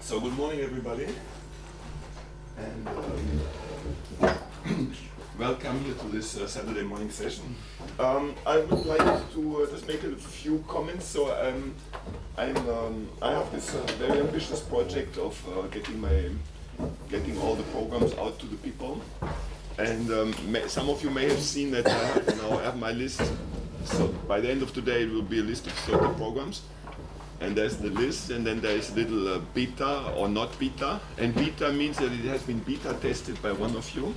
So good morning, everybody, and welcome here to this Saturday morning session. I would like to just make a few comments. So I have this very ambitious project of getting all the programs out to the people, and some of you may have seen that I have my list. So by the end of today, it will be a list of 30 programs. And there's the list, and then there's little beta or not beta. And beta means that it has been beta tested by one of you.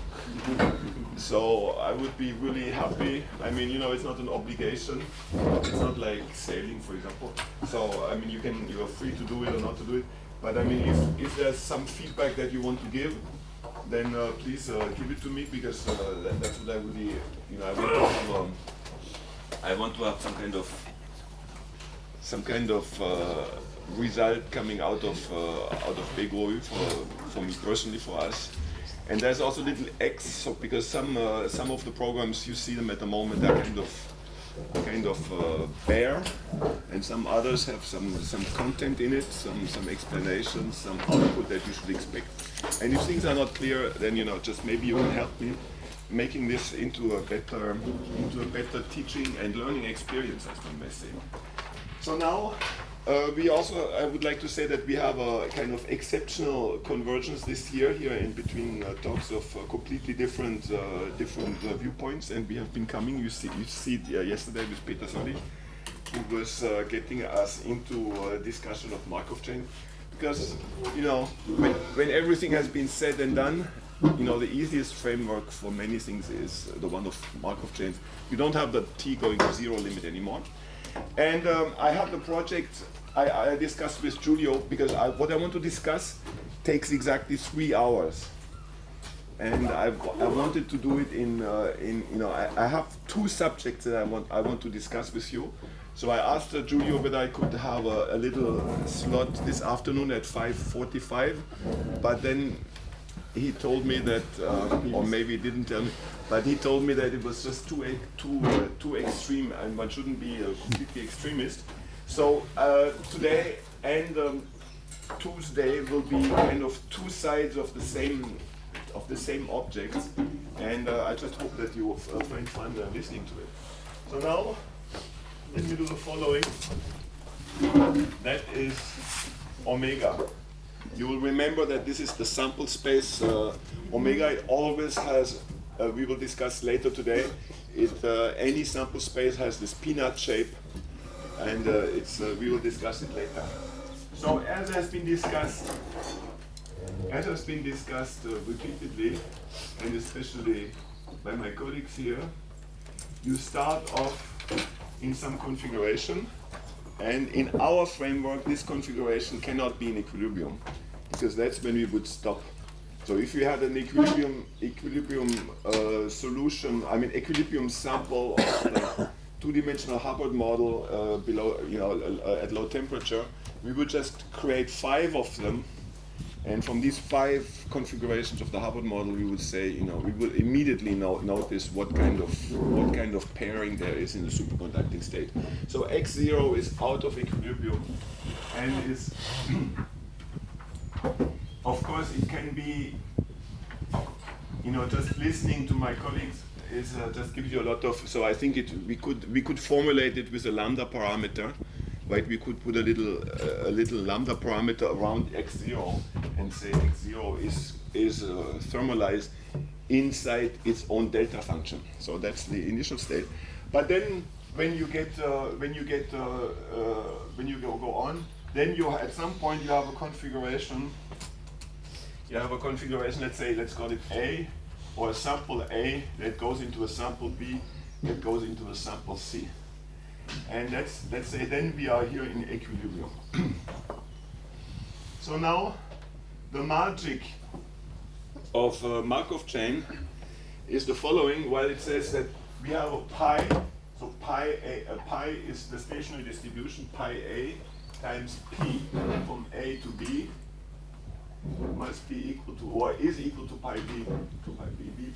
So I would be really happy. I mean, it's not an obligation. It's not like sailing, for example. So I mean, you are free to do it or not to do it. But I mean, if there's some feedback that you want to give, then please give it to me, because that's what I really, I want to have some kind of result coming out of Big Revue for me personally, for us. And there's also little X, so because some of the programs, you see them at the moment, are kind of bare, and some others have some content in it, some explanations, some output that you should expect. And if things are not clear, then just maybe you can help me making this into a better teaching and learning experience, as one may say. So now, I would like to say that we have a kind of exceptional convergence this year here in between talks of completely different viewpoints, and we have been coming. You see it yesterday with Peter Sollich, who was getting us into a discussion of Markov chain, because when everything has been said and done, the easiest framework for many things is the one of Markov chains. You don't have the t going to zero limit anymore. And I have the project I discussed with Giulio, because what I want to discuss takes exactly 3 hours. And I wanted to do it I have 2 subjects that I want to discuss with you. So I asked Giulio whether I could have a little slot this afternoon at 5:45, but then he told me that, or maybe he didn't tell me, but he told me that it was just too extreme, and one shouldn't be a completely extremist. So today and Tuesday will be kind of 2 sides of the same object, and I just hope that you find fun listening to it. So now let me do the following. That is omega. You will remember that this is the sample space omega. It always has, we will discuss later today, any sample space has this peanut shape, and we will discuss it later. So as has been discussed repeatedly, and especially by my colleagues here, you start off in some configuration. And in our framework, this configuration cannot be in equilibrium, because that's when we would stop. So if you had an equilibrium solution, equilibrium sample of the 2-dimensional Hubbard model below, at low temperature, we would just create 5 of them. And from these 5 configurations of the Hubbard model, we would say, we will immediately notice what kind of pairing there is in the superconducting state. So X0 is out of equilibrium, and is, of course, it can be, just listening to my colleagues is just gives you a lot of. So I think we could formulate it with a lambda parameter. Right, we could put a little lambda parameter around X0 and say X0 is thermalized inside its own delta function. So that's the initial state. But then when you go on, then at some point you have a configuration. Let's call it A, or a sample A that goes into a sample B that goes into a sample C. And let's say then we are here in equilibrium. So now the magic of Markov chain is the following. While it says that we have a pi, so pi is the stationary distribution, pi a times p from A to B. must be equal to, or is equal to pi b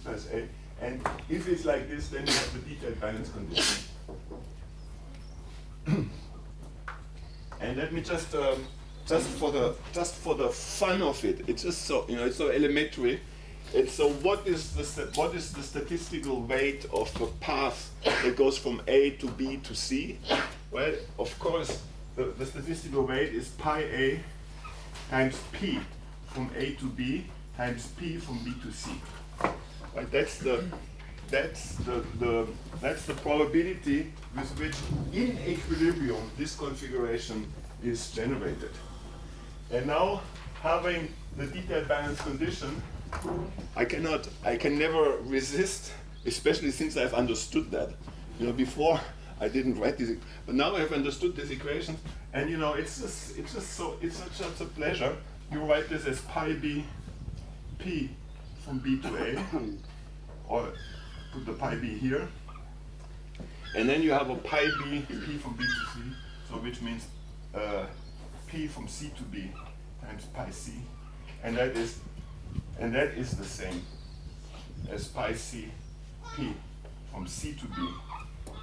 plus a. And if it's like this, then you have the detailed balance condition. And let me just for the fun of it, it's just so, it's so elementary. It's so what is the statistical weight of the path that goes from A to B to C? Well, of course, the statistical weight is pi A times P from A to B times P from B to C. Right? That's the probability with which in equilibrium this configuration is generated. And now, having the detailed balance condition, I can never resist, especially since I've understood that. Before I didn't write this, but now I've understood this equation, and it's such a pleasure. You write this as pi b p from B to A, or put the pi b here, and then you have a pi b p from B to C, so which means p from C to B times pi c, and that is the same as pi c p from C to B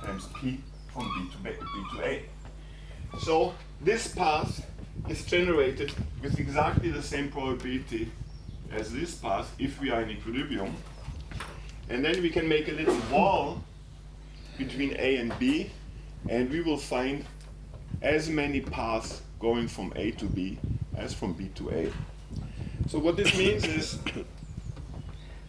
times p from B to A. So this path is generated with exactly the same probability as this path if we are in equilibrium. And then we can make a little wall between A and B, and we will find as many paths going from A to B as from B to A. So what this means is,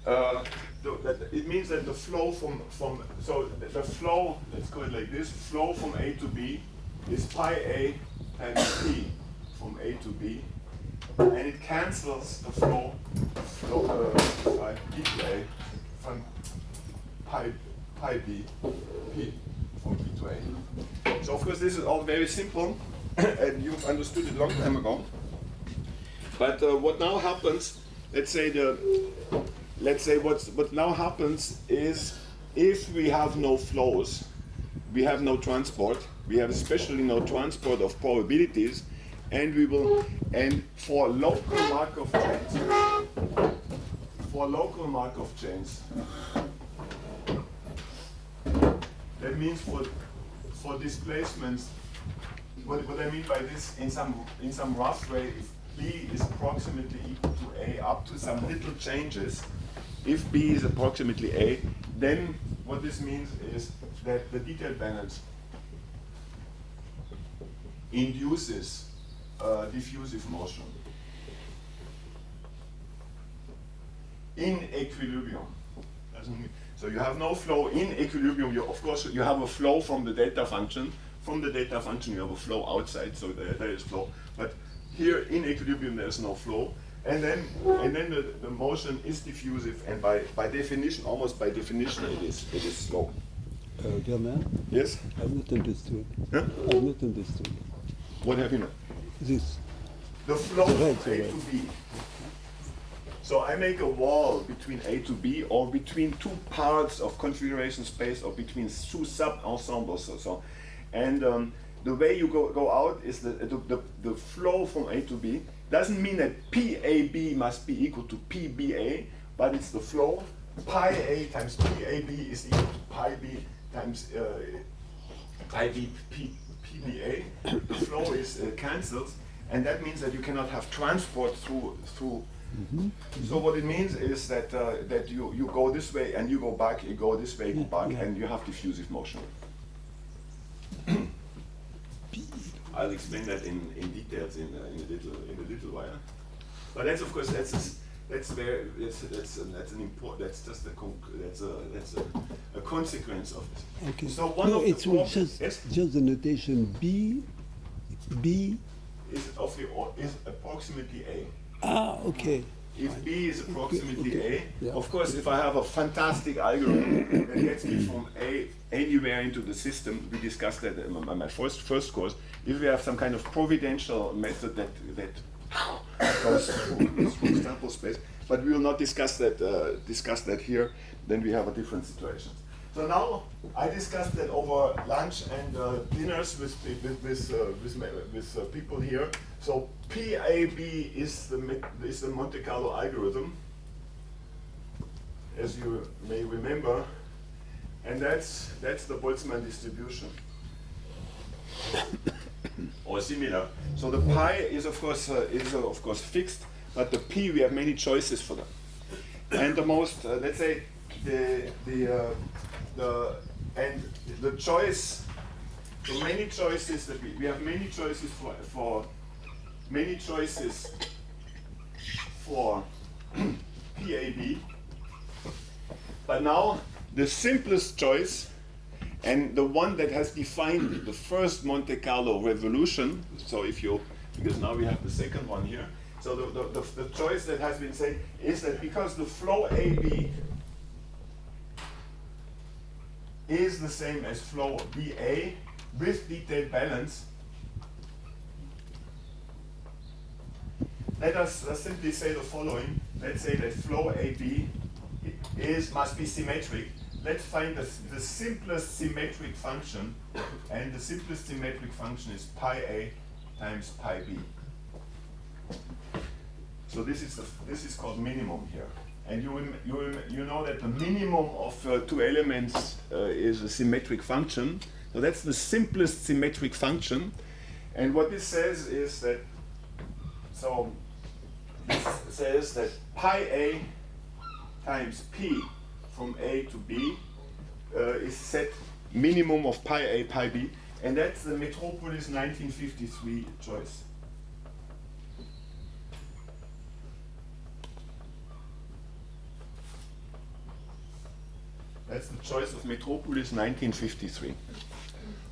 it means that the flow the flow, let's go it like this, flow from A to B is pi A times P from A to B, and it cancels the flow by B to A from pi B P from B to A. So of course this is all very simple, and you've understood it a long time ago. But what now happens, let's say what now happens is, if we have no flows, we have no transport, we have especially no transport of probabilities, and for local Markov chains, that means for displacements, what I mean by this in some rough way, if B is approximately equal to A up to some little changes, if B is approximately A, then what this means is that the detailed balance induces diffusive motion in equilibrium. So you have no flow in equilibrium. Of course, you have a flow from the delta function. From the delta function, you have a flow outside, so there is flow. But here in equilibrium, there is no flow. And then the motion is diffusive, and by definition, almost by definition, it is slow. Werner? Yes? I've not understood. Huh? I've not understood. What have you not? This. The flow Right, from A right. to B. So I make a wall between A to B, or between two parts of configuration space, or between two sub-ensembles. And the way you go out is the flow from A to B. Doesn't mean that PAB must be equal to PBA, but it's the flow. Pi A times PAB is equal to pi B times pi B PBA. The flow is cancelled, and that means that you cannot have transport through. Mm-hmm. So what it means is that that you go this way and you go back, you go this way, go back, Yeah. and you have diffusive motion. I'll explain that in details in a little while. But that's, of course, that's a consequence of this. Okay. So one no, of the it's problems, yes, just the notation B is approximately A. Ah, okay. If B is approximately Okay. A, Yeah. of course, if I have a fantastic algorithm that gets me from A anywhere into the system, we discussed that in my first course. If we have some kind of providential method that goes through sample space, but we will not discuss that here. Then we have a different situation. So now I discussed that over lunch and dinners with people here. So PAB is the Monte Carlo algorithm, as you may remember, and that's the Boltzmann distribution, or similar. So the pi is of course fixed, but the p we have many choices for them, and the most let's say the choice. So many choices that we have many choices for many choices for PAB, but now the simplest choice and the one that has defined the first Monte Carlo revolution. So because now we have the second one here. So the choice that has been said is that because the flow AB is the same as flow BA with detailed balance, let us simply say the following. Let's say that flow AB must be symmetric. Let's find the simplest symmetric function, and the simplest symmetric function is pi A times pi B. So this is called minimum here. And you know that the minimum of two elements is a symmetric function. So that's the simplest symmetric function. And what this says is that, so this says that pi A times P from A to B is set minimum of pi A, pi B. And that's the Metropolis 1953 choice. That's the choice of Metropolis 1953.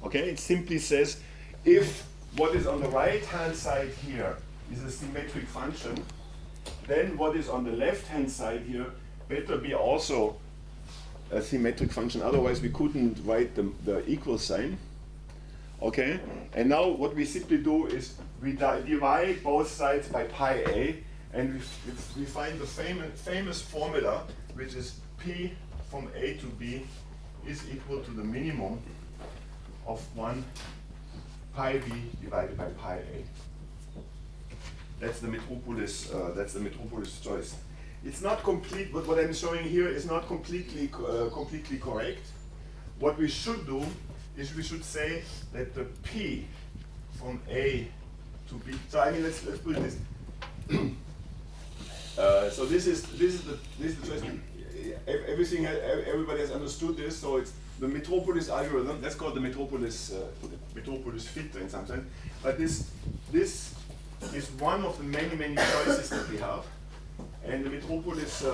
Okay, it simply says if what is on the right-hand side here is a symmetric function, then what is on the left-hand side here better be also a symmetric function. Otherwise, we couldn't write the equal sign. Okay, and now what we simply do is we divide both sides by pi A, and we find the famous formula, which is P from A to B is equal to the minimum of 1 pi B divided by pi A. That's the Metropolis choice. It's not complete, but what I'm showing here is not completely correct. What we should do is we should say that the P from A to B. So I mean, let's put this. So this is the choice. Everybody has understood this. So it's the Metropolis algorithm. Let's call it the Metropolis filter in some sense. But this is one of the many choices that we have. And the Metropolis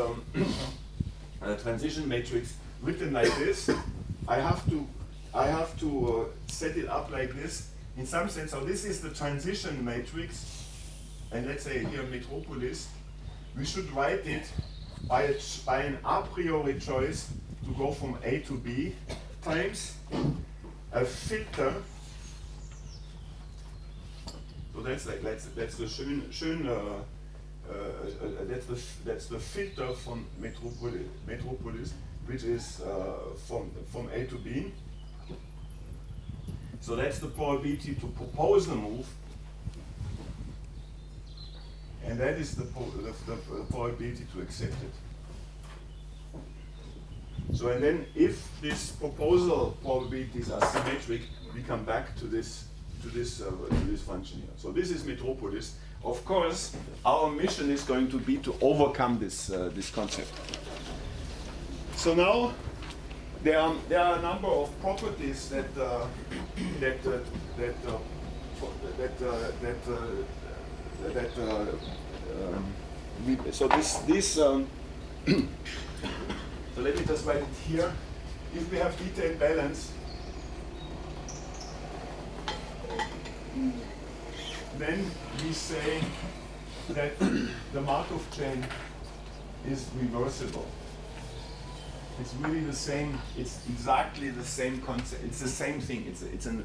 transition matrix written like this, I have to set it up like this in some sense. So this is the transition matrix, and let's say here Metropolis. We should write it by an a priori choice to go from A to B times a filter. So that's the that's the filter from Metropolis, which is from A to B. So that's the probability to propose the move, and that is the probability to accept it. So and then if these proposal probabilities are symmetric, we come back to this function here. So this is Metropolis. Of course, our mission is going to be to overcome this concept. So now there are a number of properties that so let me just write it here. If we have detailed balance, then we say that the Markov chain is reversible. It's really the same. It's exactly the same concept. It's the same thing.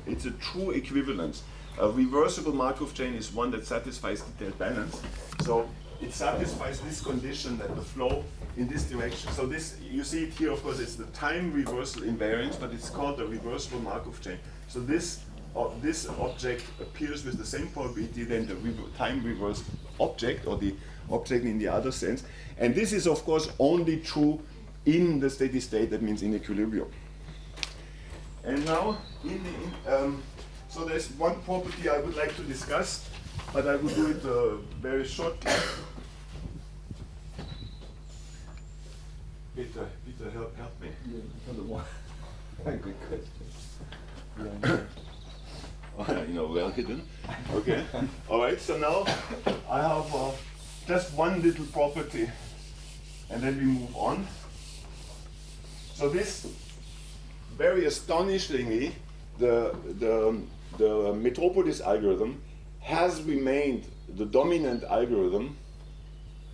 It's a true equivalence. A reversible Markov chain is one that satisfies detailed balance. So it satisfies this condition that the flow in this direction. So this, you see it here, of course, it's the time reversal invariance, but it's called the reversible Markov chain. So this object appears with the same probability than the time reversed object, or the object in the other sense. And this is, of course, only true in the steady state, that means in equilibrium. And now, so there's one property I would like to discuss, but I will do it very shortly. Peter, help me. Good question. You know, well hidden. Okay. All right. So now I have just one little property, and then we move on. So this, very astonishingly, the Metropolis algorithm has remained the dominant algorithm,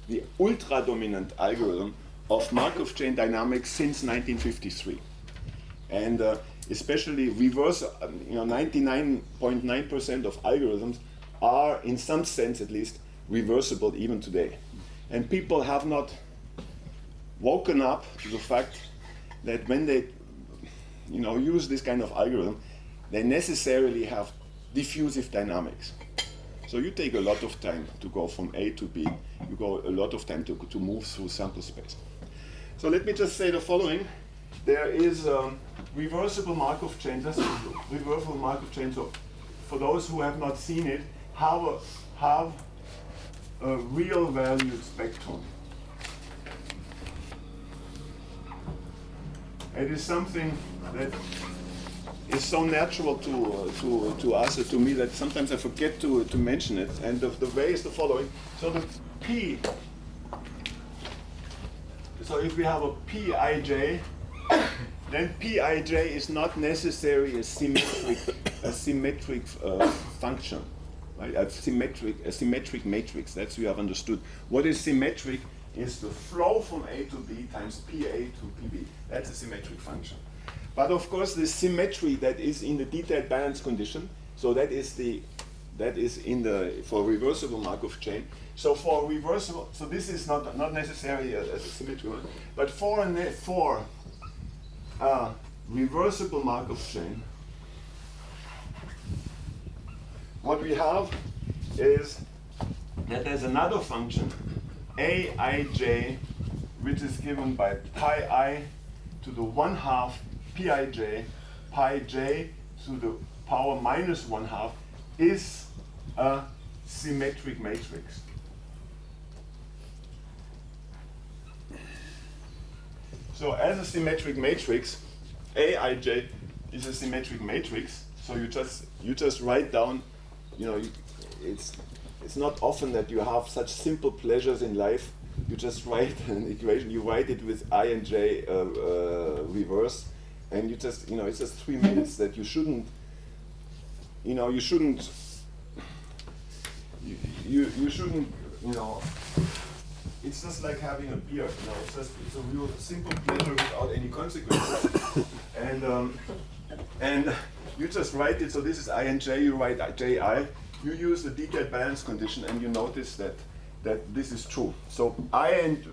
the ultra-dominant algorithm of Markov chain dynamics since 1953. And especially reverse, 99.9% of algorithms are, in some sense at least, reversible even today. And people have not woken up to the fact that when they use this kind of algorithm, they necessarily have diffusive dynamics. So you take a lot of time to go from A to B. You go a lot of time to move through sample space. So let me just say the following. There is a reversible Markov chain, just reversible Markov chain. So for those who have not seen it, have a real valued spectrum. It is something that is so natural to us, to me, that sometimes I forget to mention it. And the way is the following. So the P, so if we have a Pij, then Pij is not necessarily a symmetric function, right? A symmetric matrix. That's what you have understood. What is symmetric is the flow from A to B times PA to PB. That's a symmetric function. But of course, the symmetry that is in the detailed balance condition, so that is for reversible Markov chain. So for reversible, so this is not necessarily a symmetry one, but for reversible Markov chain, what we have is that there's another function, Aij, which is given by pi I to the 1/2 Pij, pi j to the power minus 1/2 is a symmetric matrix. So as a symmetric matrix, Aij is a symmetric matrix. So you just write down, it's not often that you have such simple pleasures in life. You just write an equation. You write it with I and j reverse, and it's just 3 minutes that you shouldn't. It's just like having a beer. It's a real simple pleasure without any consequences. And you just write it. So this is I and j. You write ji. You use the detailed balance condition, and you notice that this is true. So Aij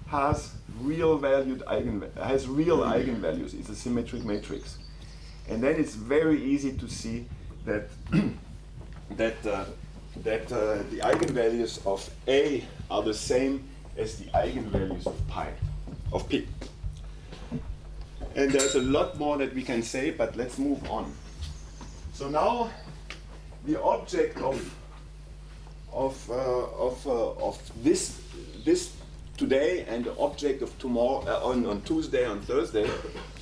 has real eigenvalues. It's a symmetric matrix, and then it's very easy to see that the eigenvalues of A are the same as the eigenvalues of P. And there's a lot more that we can say, but let's move on. So now the object of this today and the object of tomorrow, on Tuesday, on Thursday,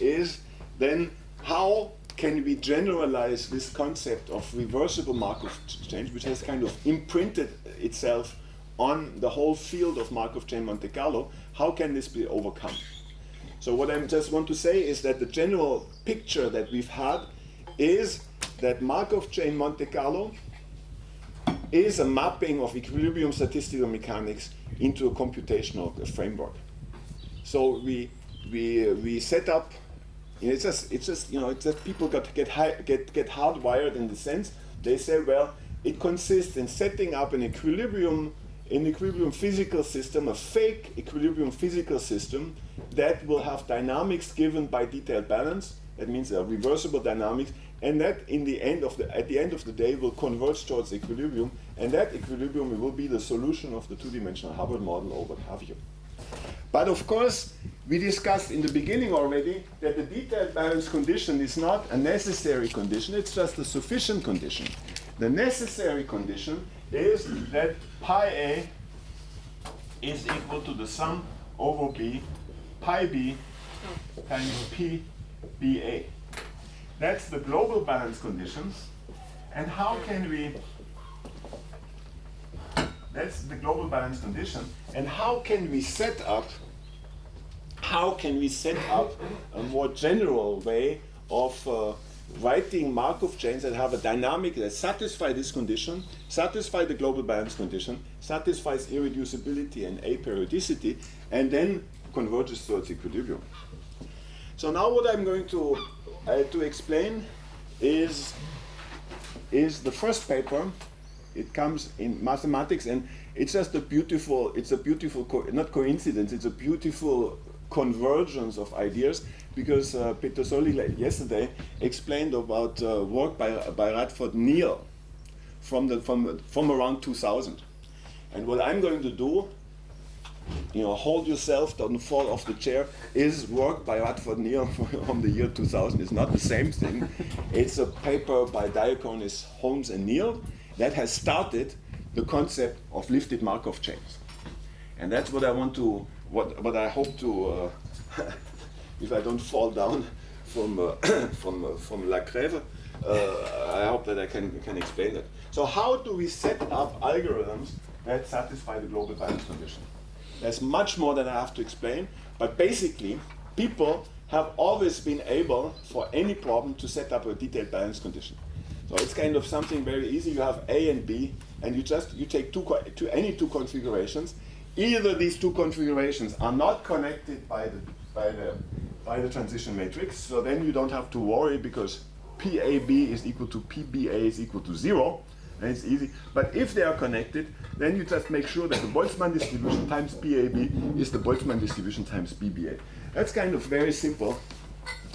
is then how can we generalize this concept of reversible Markov chain, which has kind of imprinted itself on the whole field of Markov chain Monte Carlo? How can this be overcome? So what I just want to say is that the general picture that we've had is that Markov chain Monte Carlo is a mapping of equilibrium statistical mechanics into a computational framework. So we set up. It's just people get hardwired in the sense they say, well, it consists in setting up an equilibrium an equilibrium physical system, a fake equilibrium physical system that will have dynamics given by detailed balance. That means a reversible dynamics, and that at the end of the day will converge towards equilibrium, and that equilibrium will be the solution of the two-dimensional Hubbard model, or what have you. But of course, we discussed in the beginning already that the detailed balance condition is not a necessary condition, it's just a sufficient condition. The necessary condition is that pi a is equal to the sum over b, pi b times p BA. That's the global balance conditions. And how can we, that's the global balance condition, and how can we set up a more general way of writing Markov chains that have a dynamic that satisfy this condition, satisfy the global balance condition, satisfies irreducibility and aperiodicity, and then converges towards equilibrium. So now what I'm going to explain is the first paper. It comes in mathematics, and it's just a beautiful, not coincidence, it's a beautiful convergence of ideas, because Peter Solli yesterday explained about work by Radford Neal from around 2000. And what I'm going to do, hold yourself, don't fall off the chair, is work by Radford Neal from the year 2000. It's not the same thing. It's a paper by Diaconis, Holmes, and Neal that has started the concept of lifted Markov chains. And that's what I want to, what I hope to, if I don't fall down from La Crève, I hope that I can explain that. So how do we set up algorithms that satisfy the global balance condition? There's much more that I have to explain, but basically, people have always been able, for any problem, to set up a detailed balance condition. So it's kind of something very easy. You have A and B, and you take any two configurations. Either these two configurations are not connected by the transition matrix, so then you don't have to worry, because PAB is equal to PBA is equal to 0. And it's easy. But if they are connected, then you just make sure that the Boltzmann distribution times PAB is the Boltzmann distribution times BBA. That's kind of very simple.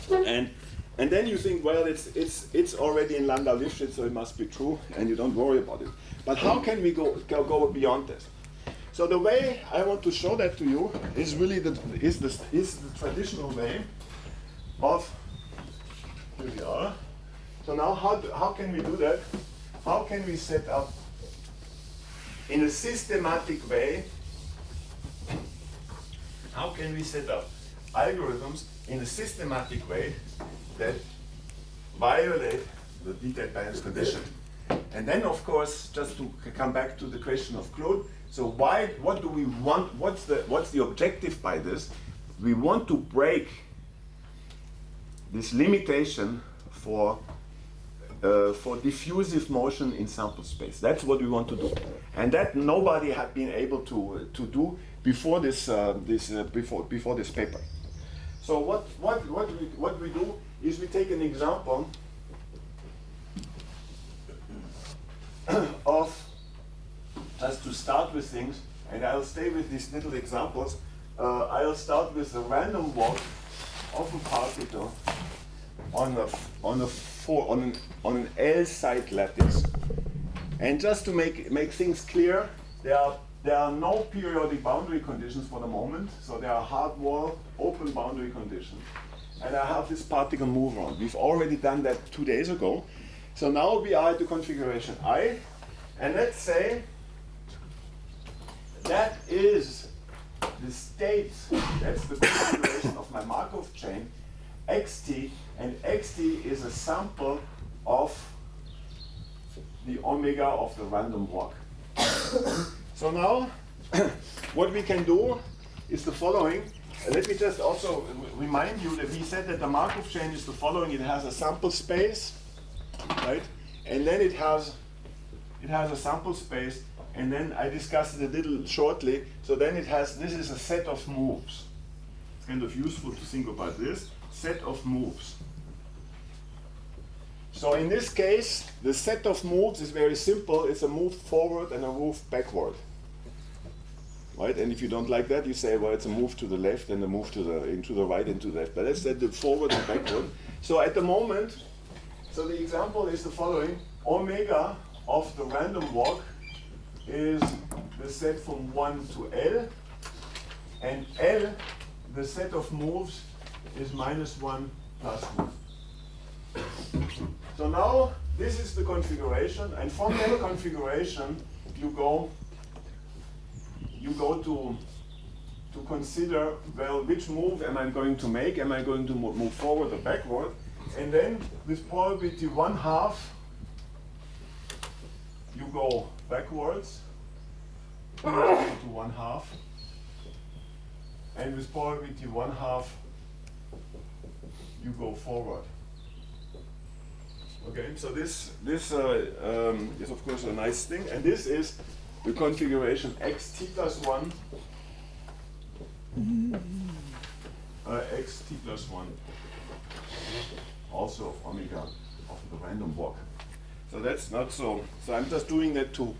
And then you think, well, it's already in Landau-Lifshitz, so it must be true, and you don't worry about it. But how can we go beyond this? So the way I want to show that to you is really the traditional way of, here we are. So now how can we do that? How can we set up in a systematic way, how can we set up algorithms in a systematic way that violate the detailed balance condition? And then, of course, just to come back to the question of Claude, so what do we want, what's the objective by this? We want to break this limitation for diffusive motion in sample space. That's what we want to do, and that nobody had been able to do before this before this paper. So what we do is we take an example of, just to start with things, and I'll stay with these little examples. I'll start with a random walk of a particle on an L-side lattice. And just to make things clear, there are no periodic boundary conditions for the moment, so there are hard wall, open boundary conditions. And I have this particle move around. We've already done that 2 days ago. So now we are at the configuration I, and let's say that is the state, that's the configuration of my Markov chain, xt, and xt is a sample of the omega of the random walk. So now, what we can do is the following. Let me just also remind you that we said that the Markov chain is the following. It has a sample space, right? And then it has a sample space, and then I discussed it a little shortly. So then it has, this is a set of moves. It's kind of useful to think about this. Set of moves. So in this case, the set of moves is very simple. It's a move forward and a move backward. right? And if you don't like that, you say, well, it's a move to the left and a move to the into the right and to the left. But let's say the forward and backward. So at the moment, so the example is the following: omega of the random walk is the set from 1 to L, and L, the set of moves, is -1 plus 1. So now this is the configuration, and from that configuration you go to consider, well, which move am I going to make? Am I going to move forward or backward? And then with probability 1/2 you go backwards to 1/2, and with probability 1/2 you go forward. Okay, so this is of course a nice thing, and this is the configuration xt plus 1, xt plus 1, also of omega of the random walk. So that's not so. So I'm just doing that to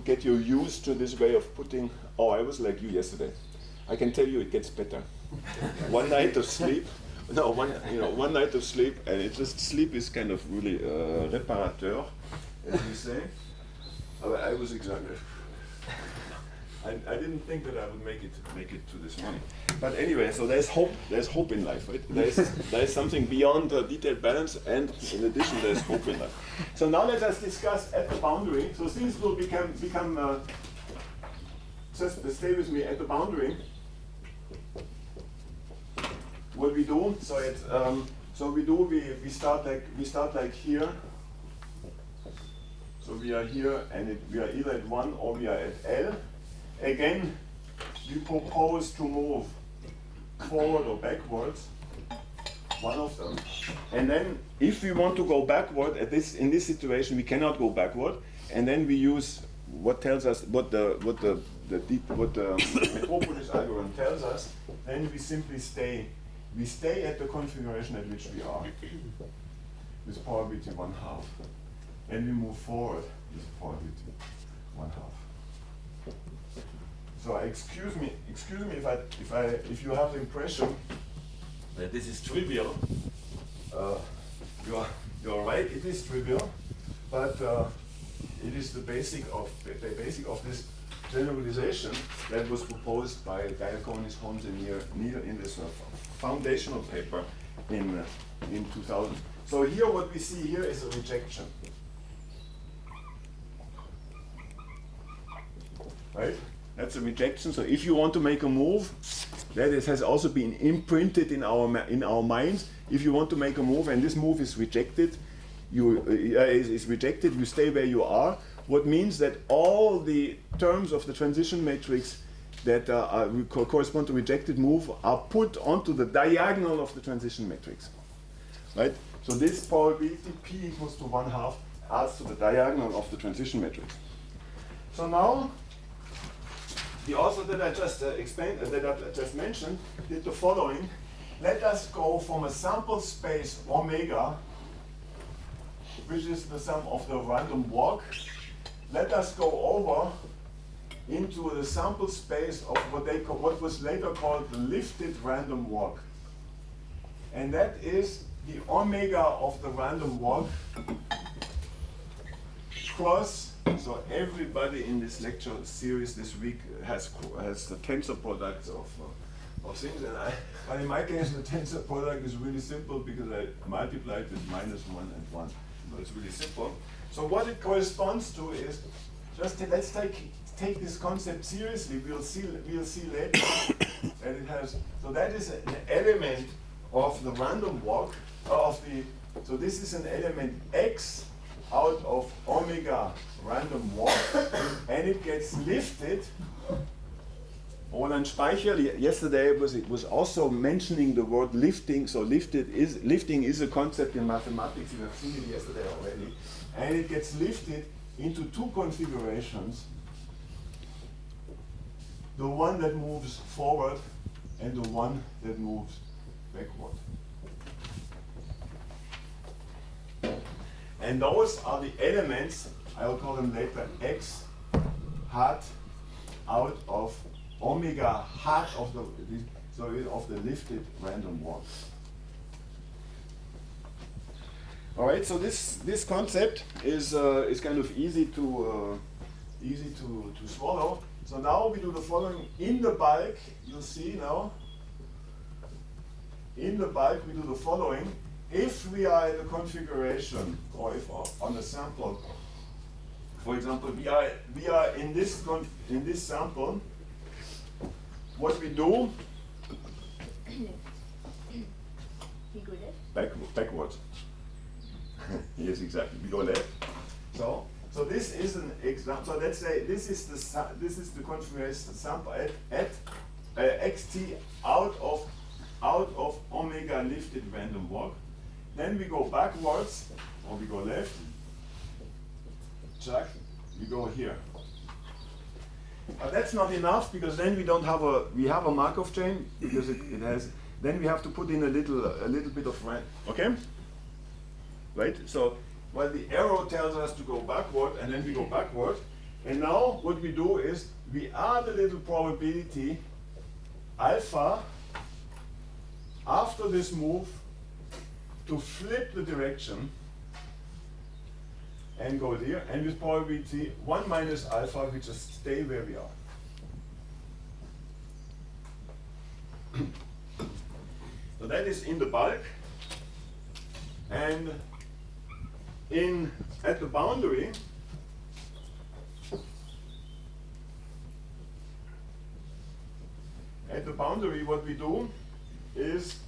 get you used to this way of putting. Oh, I was like you yesterday. I can tell you it gets better. One night of sleep. No, one night of sleep, and it just sleep is kind of really réparateur, as you say. I was exhausted. I didn't think that I would make it to this morning. But anyway, so there's hope. There's hope in life, right? There's something beyond detailed balance, and in addition, there's hope in life. So now let us discuss at the boundary. So things will become just stay with me at the boundary. What we do, so it's we start like here. So we are here, and we are either at 1 or we are at L. Again, we propose to move forward or backwards, one of them. And then, if we want to go backward, in this situation, we cannot go backward. And then we use what tells us what the Metropolis algorithm tells us. Then we simply stay. We stay at the configuration at which we are, with probability 1/2, and we move forward with probability 1/2. So excuse me if you have the impression that this is trivial. You're right. It is trivial, but it is the basic of this generalization that was proposed by Diaconis, Holmes, and Neal in this foundational paper in 2000. So here, what we see here is a rejection, right? That's a rejection. So if you want to make a move, that has also been imprinted in our minds. If you want to make a move and this move is rejected, you stay where you are. What means that all the terms of the transition matrix that correspond to rejected move are put onto the diagonal of the transition matrix, right? So this probability p equals to 1/2 adds to the diagonal of the transition matrix. So now, the author that I just explained, that I just mentioned, did the following. Let us go from a sample space omega, which is the sum of the random walk. Let us go over into the sample space of what was later called the lifted random walk. And that is the omega of the random walk cross. So everybody in this lecture series this week has the tensor products of things, but in my case the tensor product is really simple because I multiply it with -1 and 1. So it's really simple. So what it corresponds to is let's take this concept seriously. We'll see later that it has. So that is an element of the random walk So this is an element x out of omega random walk, and it gets lifted. Roland Speicher yesterday was also mentioning the word lifting. So lifting is a concept in mathematics. You have seen it yesterday already, and it gets lifted into two configurations: the one that moves forward and the one that moves backward. And those are the elements, I will call them later x hat out of omega hat of the lifted random walk. All right, so this concept is kind of easy to swallow. So now we do the following in the bulk. You'll see now. In the bulk, we do the following. If we are in the configuration, or if on a sample, for example, we are in this sample, what we do? We go left. Backwards. Yes, exactly. We go left. So this is an example. So let's say this is the configuration sample at xt out of omega lifted random walk. Then we go backwards, or we go left. Check. We go here. But that's not enough, because then we don't have we have a Markov chain, because it has. Then we have to put in a little bit of random. Okay. Right. So well, the arrow tells us to go backward, and then we go backward. And now what we do is we add a little probability alpha after this move to flip the direction and go there, and with probability 1 minus alpha, we just stay where we are. So that is in the bulk. And at the boundary, what we do is,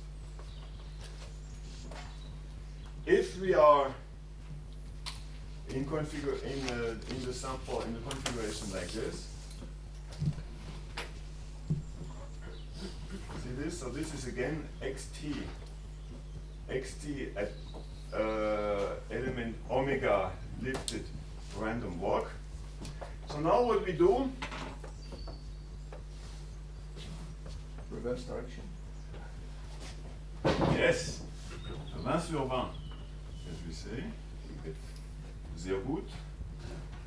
if we are in the sample in the configuration like this, see this? So this is again xt at element omega lifted random walk. So now what we do? Reverse direction. Yes. 20 sur 20. As we say. Sehr gut.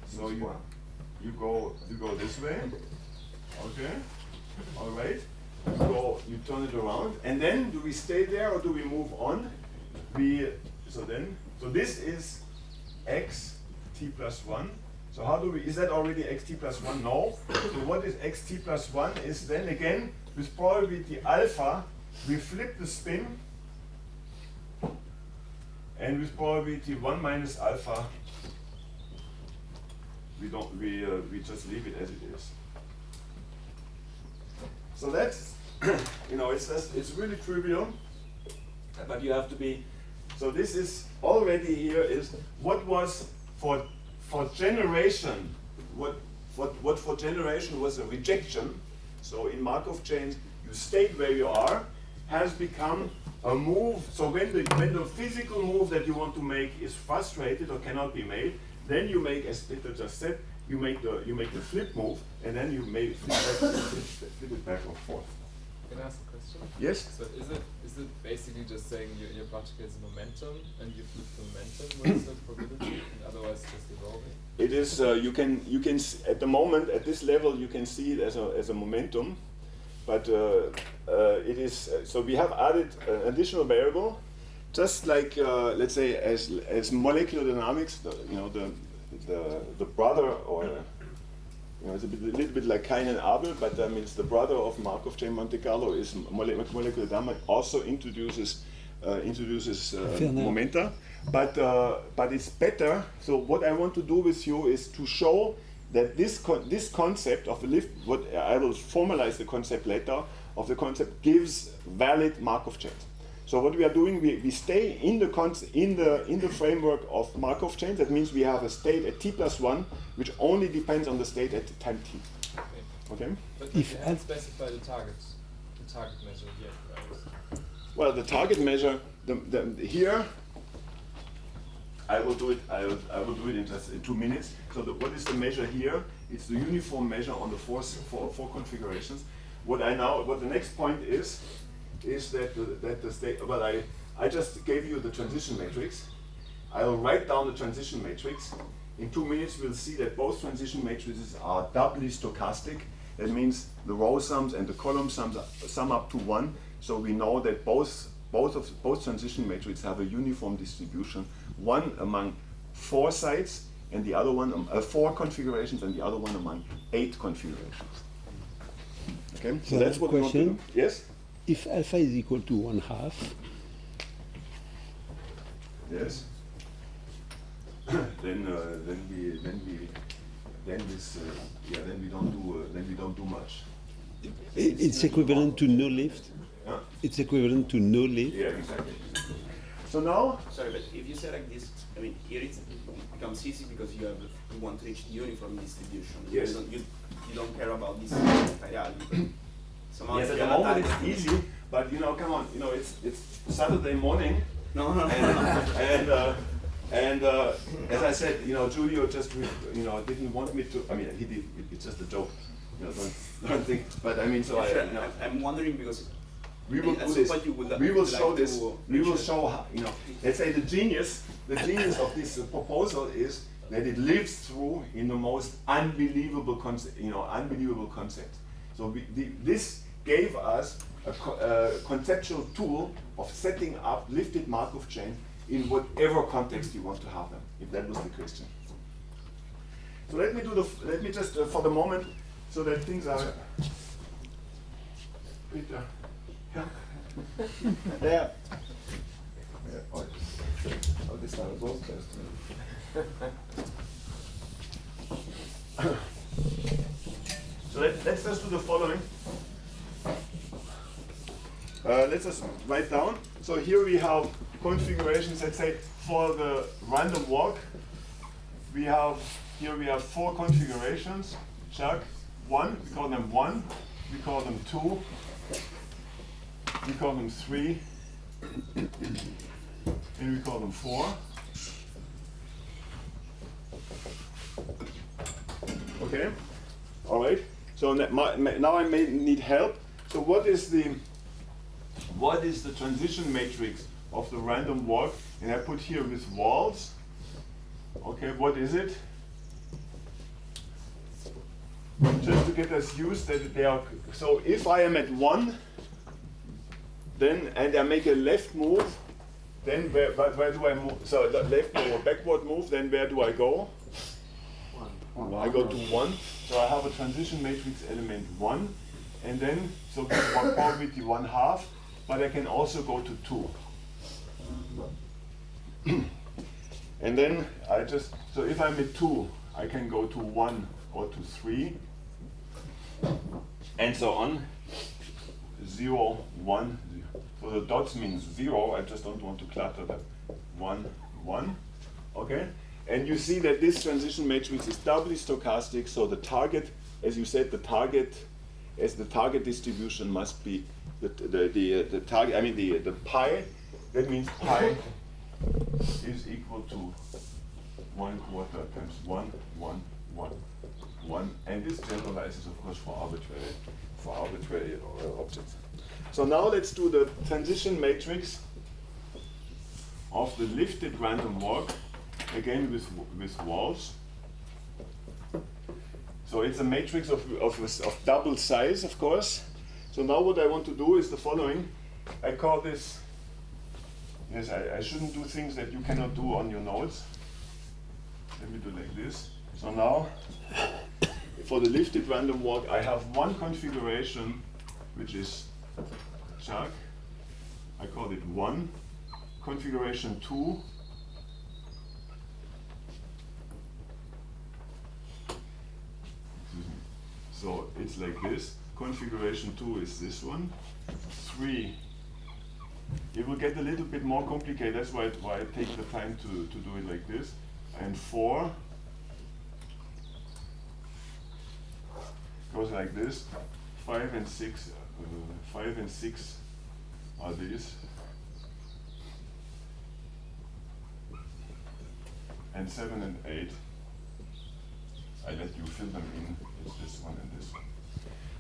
So you go this way. Okay. All right. You turn it around, and then do we stay there or do we move on? So this is x t plus 1. So how do we? Is that already x t plus 1? No. So what is x t plus 1? Is then again with probability alpha we flip the spin, and with probability 1 minus alpha we just leave it as it is. So that's it's really trivial, but you have to be. So this is already here is what was for generation. What for generation was a rejection. So in Markov chains, you stayed where you are, has become a move. So when the physical move that you want to make is frustrated or cannot be made, then you make, as Peter just said, you make the flip move, and then you may flip it back or forth. Can I ask a question? Yes. So is it basically just saying your particle is momentum and you flip the momentum with the probability, and otherwise just evolving? It is. You can at the moment at this level you can see it as a momentum, but it is. So we have added an additional variable, just like let's say as molecular dynamics. The brother, or it's a little bit like Cain and Abel, but it's the brother of Markov chain Monte Carlo. Is molecular dynamics also introduces momenta, but it's better. So what I want to do with you is to show that this concept of a lift, what I will formalize the concept later, of the concept gives valid Markov chains. So what we are doing, we stay in the framework of Markov chains. That means we have a state at t plus 1, which only depends on the state at time t. Okay? But you haven't specified the target measure yet, right? Well, the target measure here. I will do it. I will do it in just 2 minutes. So what is the measure here? It's the uniform measure on the four configurations. What the next point is that the state. Well, I just gave you the transition matrix. I'll write down the transition matrix. In 2 minutes, we'll see that both transition matrices are doubly stochastic. That means the row sums and the column sums sum up to 1. So we know that both transition matrices have a uniform distribution, one among 4 sites and the other one 4 configurations and the other one among 8 configurations. Okay, so that's what we want to do. Yes? If alpha is equal to 1/2, Yes. then we don't do much. it's equivalent to no lift. Yeah. It's equivalent to no lift. Yeah, exactly. So now, Sorry, but if you say like this, I mean, here it becomes easy because you want to reach uniform distribution. Yes. You don't care about this chirality. Somehow yes, if at you the have a moment target- it's easy, but come on, it's Saturday morning, No, no, no. and as I said, Julio just didn't want me to. I mean, he did. It's just a joke. Don't think. But I mean, so Sure, I. I'm wondering because We will at do some this. point you would We will like show to this. We will show how, let's say the genius of this proposal is that it lives through in the most unbelievable concept. So this gave us a conceptual tool of setting up lifted Markov chain in whatever context you want to have them, if that was the question. So let me just for the moment, so that things are. Peter. Yeah. Yeah. Oh, this time it was best. So let's just do the following. Let's just write down. So here we have configurations. Let's say for the random walk, we have 4 configurations. Check 1. We call them 1. We call them 2. We call them 3. And we call them 4. Okay. All right. So now I may need help. So what is the transition matrix of the random walk? And I put here with walls. Okay, what is it? Just to get us used that they are. So if I am at 1, then and I make a left move, then where do I move? So left move or backward move. Then where do I go? I go to 1, so I have a transition matrix element 1, and then, so with probability 1/2, but I can also go to 2. And then so if I'm at 2, I can go to 1 or to 3, and so on, 0, 1, 0. So the dots means 0, I just don't want to clutter them, 1, 1, okay? And you see that this transition matrix is doubly stochastic, so the target, as you said, the target distribution must be the target. I mean the pi. That means pi is equal to 1/4 times 1, 1, 1, 1, and this generalizes, of course, for arbitrary objects. So now let's do the transition matrix of the lifted random walk. Again with walls. So it's a matrix of double size, of course. So now what I want to do is the following. I call this, yes, I shouldn't do things that you cannot do on your notes. Let me do like this. So now, for the lifted random walk, I have one configuration, which is Chuck. I call it 1. Configuration 2. So it's like this. Configuration 2 is this one. 3. It will get a little bit more complicated. That's why I take the time to do it like this. And 4 goes like this. 5 and 6. 5 and 6 are these. And 7 and 8. I let you fill them in. It's this one and this one.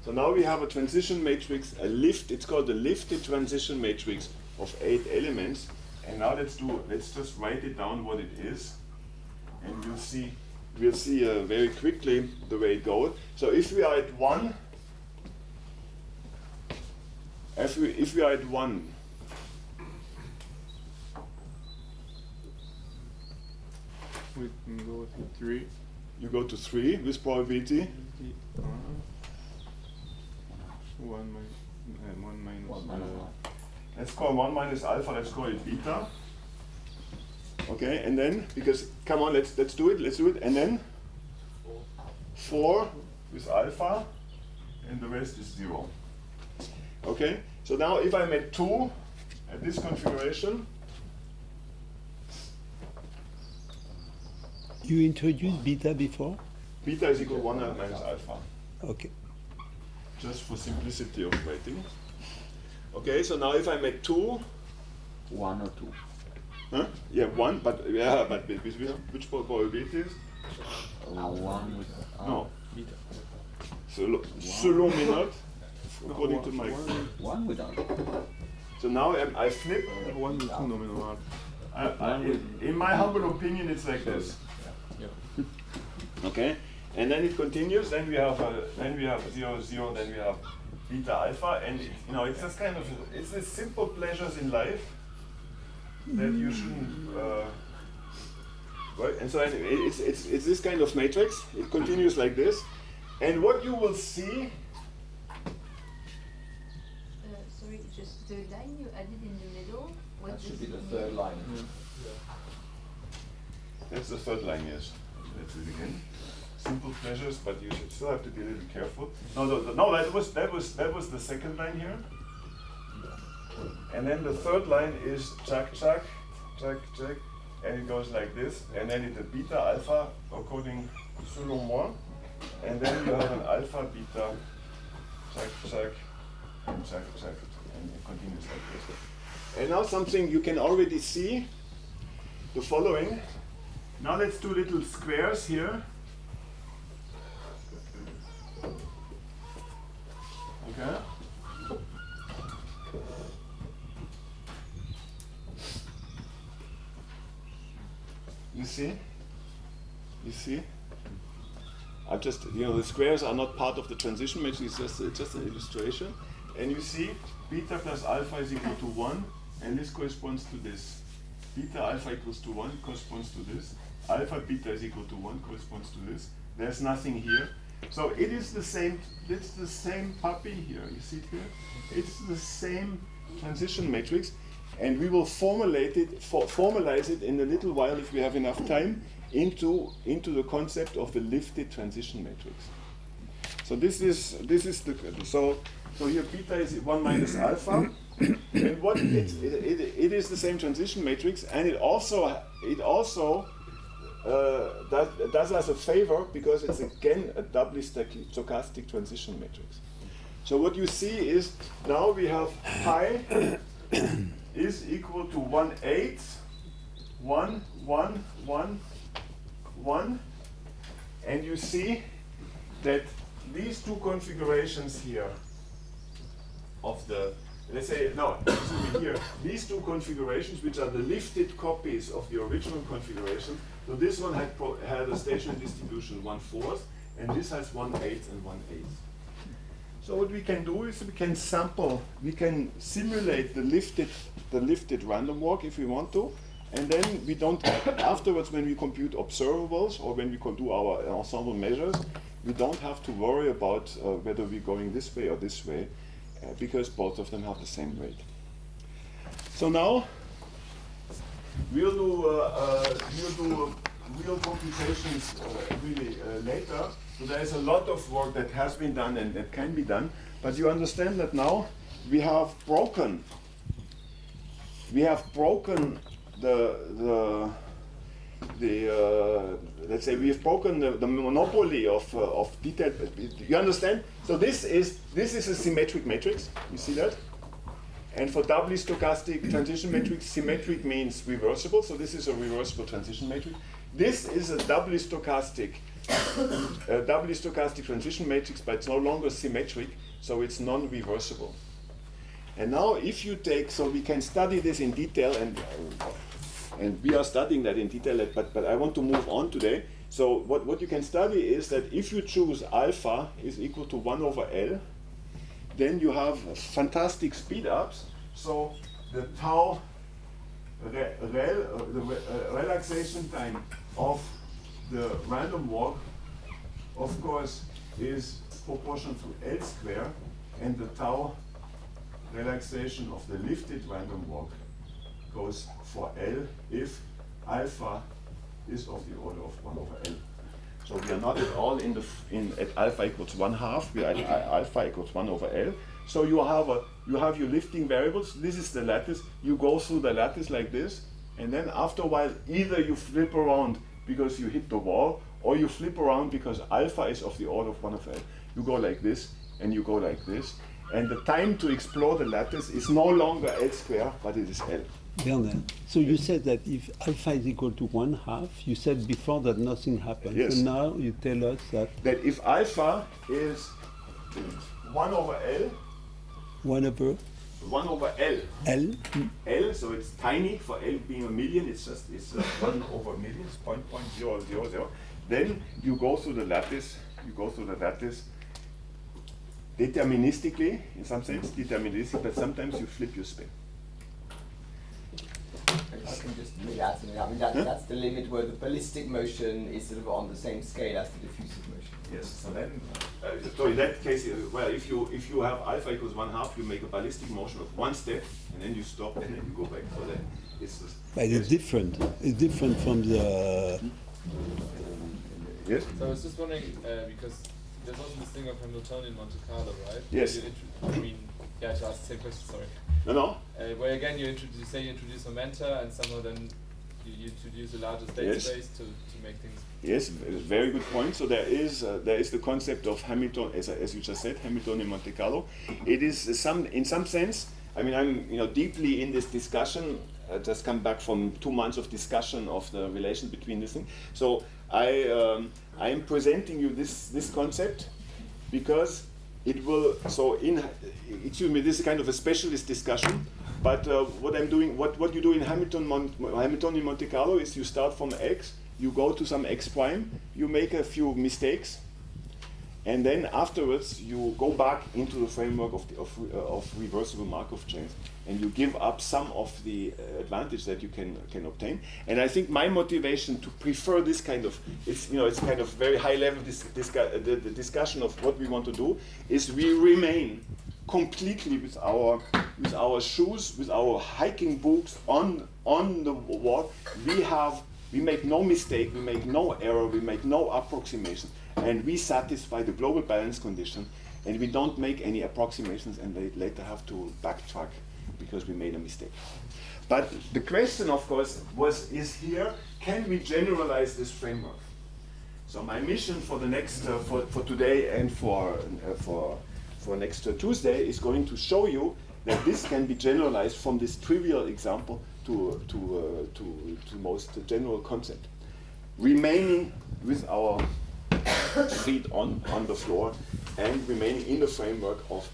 So now we have a transition matrix, it's called a lifted transition matrix of 8 elements. And now let's just write it down what it is. And we'll see very quickly the way it goes. So if we are at 1, if we are at 1, We can go to 3. you go to 3 with probability. 1 minus. Let's call 1 minus alpha, let's call it beta. Okay, and then, because, come on, let's do it, and then 4 with alpha, and the rest is 0. Okay, so now if I'm at 2, at this configuration, You introduced beta before? beta is equal to 1 minus alpha, Okay. just for simplicity of writing. Okay, so now if I'm at 2, 1 or 2. huh? Yeah, 1, but with which probabilities? 1 with No. Selon my note, according to my. 1 without. So now I flip. 1 with 2 nominal. In my humble opinion, it's like this. Okay, and then it continues. Then we have 0, 0. Then we have beta alpha, and it's just kind of it's the simple pleasures in life that you shouldn't. Right, and so it's this kind of matrix. It continues like this, and what you will see. Sorry, just the line you added in the middle. What That should does be the it third mean? line. That's the third line, yes. Let's do it again. Simple pleasures, but you should still have to be a little careful. No, that was the second line here. And then the third line is chuck, chuck, chuck, chuck, and it goes like this. And then it's a beta alpha according selon moi. And then you have an alpha beta, chuck, chuck, and chuck, chuck, and it continues like this. And now something you can already see, the following. Now let's do little squares here. Okay. You see? I just, the squares are not part of the transition matrix, it's just an illustration. And you see, beta plus alpha is equal to 1, and this corresponds to this. Beta alpha equals to 1 corresponds to this. Alpha beta is equal to 1 corresponds to this. There's nothing here. So it is the same, it's the same puppy here. You see it here? It's the same transition matrix, and we will formalize it in a little while, if we have enough time, into the concept of the lifted transition matrix. So this is the so here beta is 1 minus alpha, and what it is the same transition matrix, and it also does us a favor because it's again a doubly stochastic transition matrix. So what you see is now we have pi is equal to 1/8, 1, 1, 1, 1, and you see that these two configurations here of the, let's say, no, excuse me, here, these two configurations, which are the lifted copies of the original configuration, so this one had a stationary distribution 1/4, and this has 1/8 and 1/8. So what we can do is we can simulate the lifted random walk if we want to, and then we don't, afterwards when we compute observables or when we can do our ensemble measures, we don't have to worry about whether we're going this way or this way, because both of them have the same weight. So now we'll do real computations really later. So there is a lot of work that has been done and that can be done, but you understand that now we have broken the let's say we have broken the monopoly of detailed. You understand? So this is a symmetric matrix. You see that? And for doubly stochastic transition matrix, symmetric means reversible. So this is a reversible transition matrix. This is a doubly stochastic transition matrix, but it's no longer symmetric, so it's non-reversible. And now, if you take, so we can study this in detail, and we are studying that in detail, but I want to move on today. So what you can study is that if you choose alpha is equal to 1/L, then you have fantastic speed ups. So the tau relaxation time of the random walk, of course, is proportional to L square, and the tau relaxation of the lifted random walk goes for L if alpha is of the order of 1 over L. So we are not at all at alpha equals 1/2. We are at alpha equals 1 over L. So you have your lifting variables. This is the lattice. You go through the lattice like this, and then after a while, either you flip around because you hit the wall, or you flip around because alpha is of the order of 1 over L. You go like this, and you go like this, and the time to explore the lattice is no longer L square, but it is L. Werner, so you said that if alpha is equal to 1/2, you said before that nothing happens. Yes. So now you tell us that That if alpha is 1 over L, 1 over 1 over L, L, L, so it's tiny for L being a million, it's 1 over a million, it's 0.000. Then you go through the lattice, deterministically, in some sense, but sometimes you flip your spin. I can just maybe add something. I mean, that's the limit where the ballistic motion is sort of on the same scale as the diffusive motion. Yes, so then, so in that case, well, if you have alpha equals 1/2, you make a ballistic motion of 1 step, and then you stop, and then you go back. So then it's just, but it's different. It's different from the. yes? So I was just wondering, because there's also this thing of Hamiltonian Monte Carlo, right? Yes. I mean, yeah, I should ask the same question, sorry. No. Where again you introduce momenta, and somehow then you introduce a larger state Yes. space to make things. Yes, very good point. So there is the concept of Hamilton, as you just said, Hamiltonian Monte Carlo. It is in some sense. I mean, I'm deeply in this discussion. I just come back from 2 months of discussion of the relation between this thing. So I am presenting you this concept because it will. So excuse me, this is kind of a specialist discussion. But what I'm doing, what you do in Hamiltonian Monte Carlo is you start from X. You go to some X prime, you make a few mistakes, and then afterwards you go back into the framework of reversible Markov chains, and you give up some of the advantage that you can obtain. And I think my motivation to prefer this kind of, it's kind of very high level the discussion of what we want to do is we remain completely with our shoes, with our hiking boots on the wall. We make no mistake, we make no error, we make no approximation, and we satisfy the global balance condition, and we don't make any approximations and they later have to backtrack because we made a mistake. But the question, of course, is here, can we generalize this framework? So my mission for the next, for today and for next Tuesday is going to show you that this can be generalized from this trivial example to most general concept. Remaining with our feet on the floor and remaining in the framework of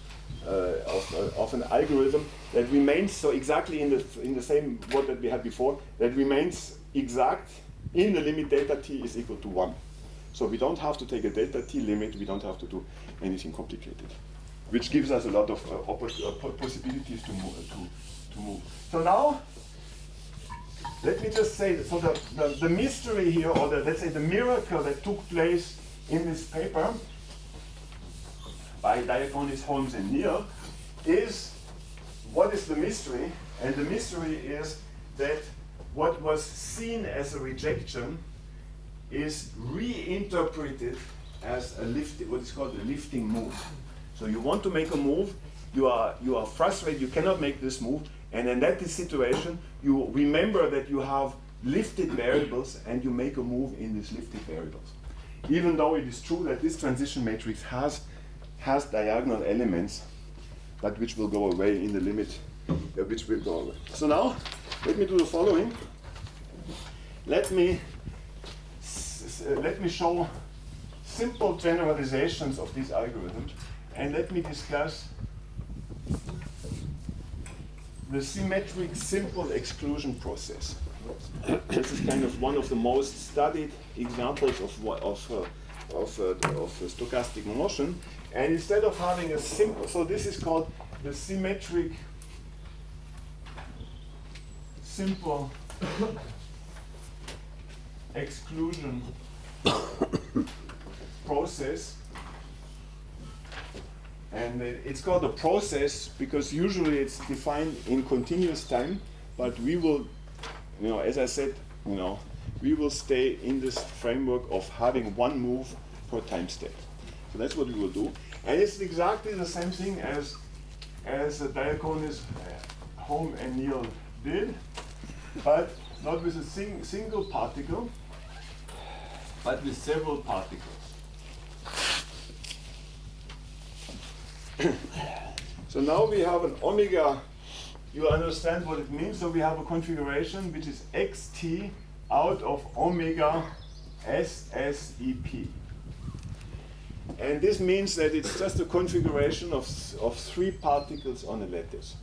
an algorithm that remains so exactly in the same word that we had before, that remains exact in the limit delta t is equal to 1. So we don't have to take a delta t limit, we don't have to do anything complicated, which gives us a lot of possibilities to move. So now, let me just say, so the mystery here, or let's say the miracle that took place in this paper by Diaconis, Holmes, and Neal is, what is the mystery? And the mystery is that what was seen as a rejection is reinterpreted as what is called a lifting move. So you want to make a move, you are frustrated, you cannot make this move, and in that situation, you remember that you have lifted variables and you make a move in these lifted variables. Even though it is true that this transition matrix has diagonal elements, but which will go away in the limit, which will go away. So now, let me do the following. Let me show simple generalizations of these algorithms, and let me discuss the symmetric simple exclusion process. This is kind of one of the most studied examples of stochastic motion, And instead of having a simple, so this is called the symmetric simple exclusion process. And it's called a process because usually it's defined in continuous time, but we will, as I said, we will stay in this framework of having one move per time step. So that's what we will do. And it's exactly the same thing as Diaconis, Home and Neal did, but not with a single particle, but with several particles. So now we have an omega, you understand what it means, so we have a configuration which is xt out of omega SSEP. And this means that it's just a configuration of 3 particles on a lattice.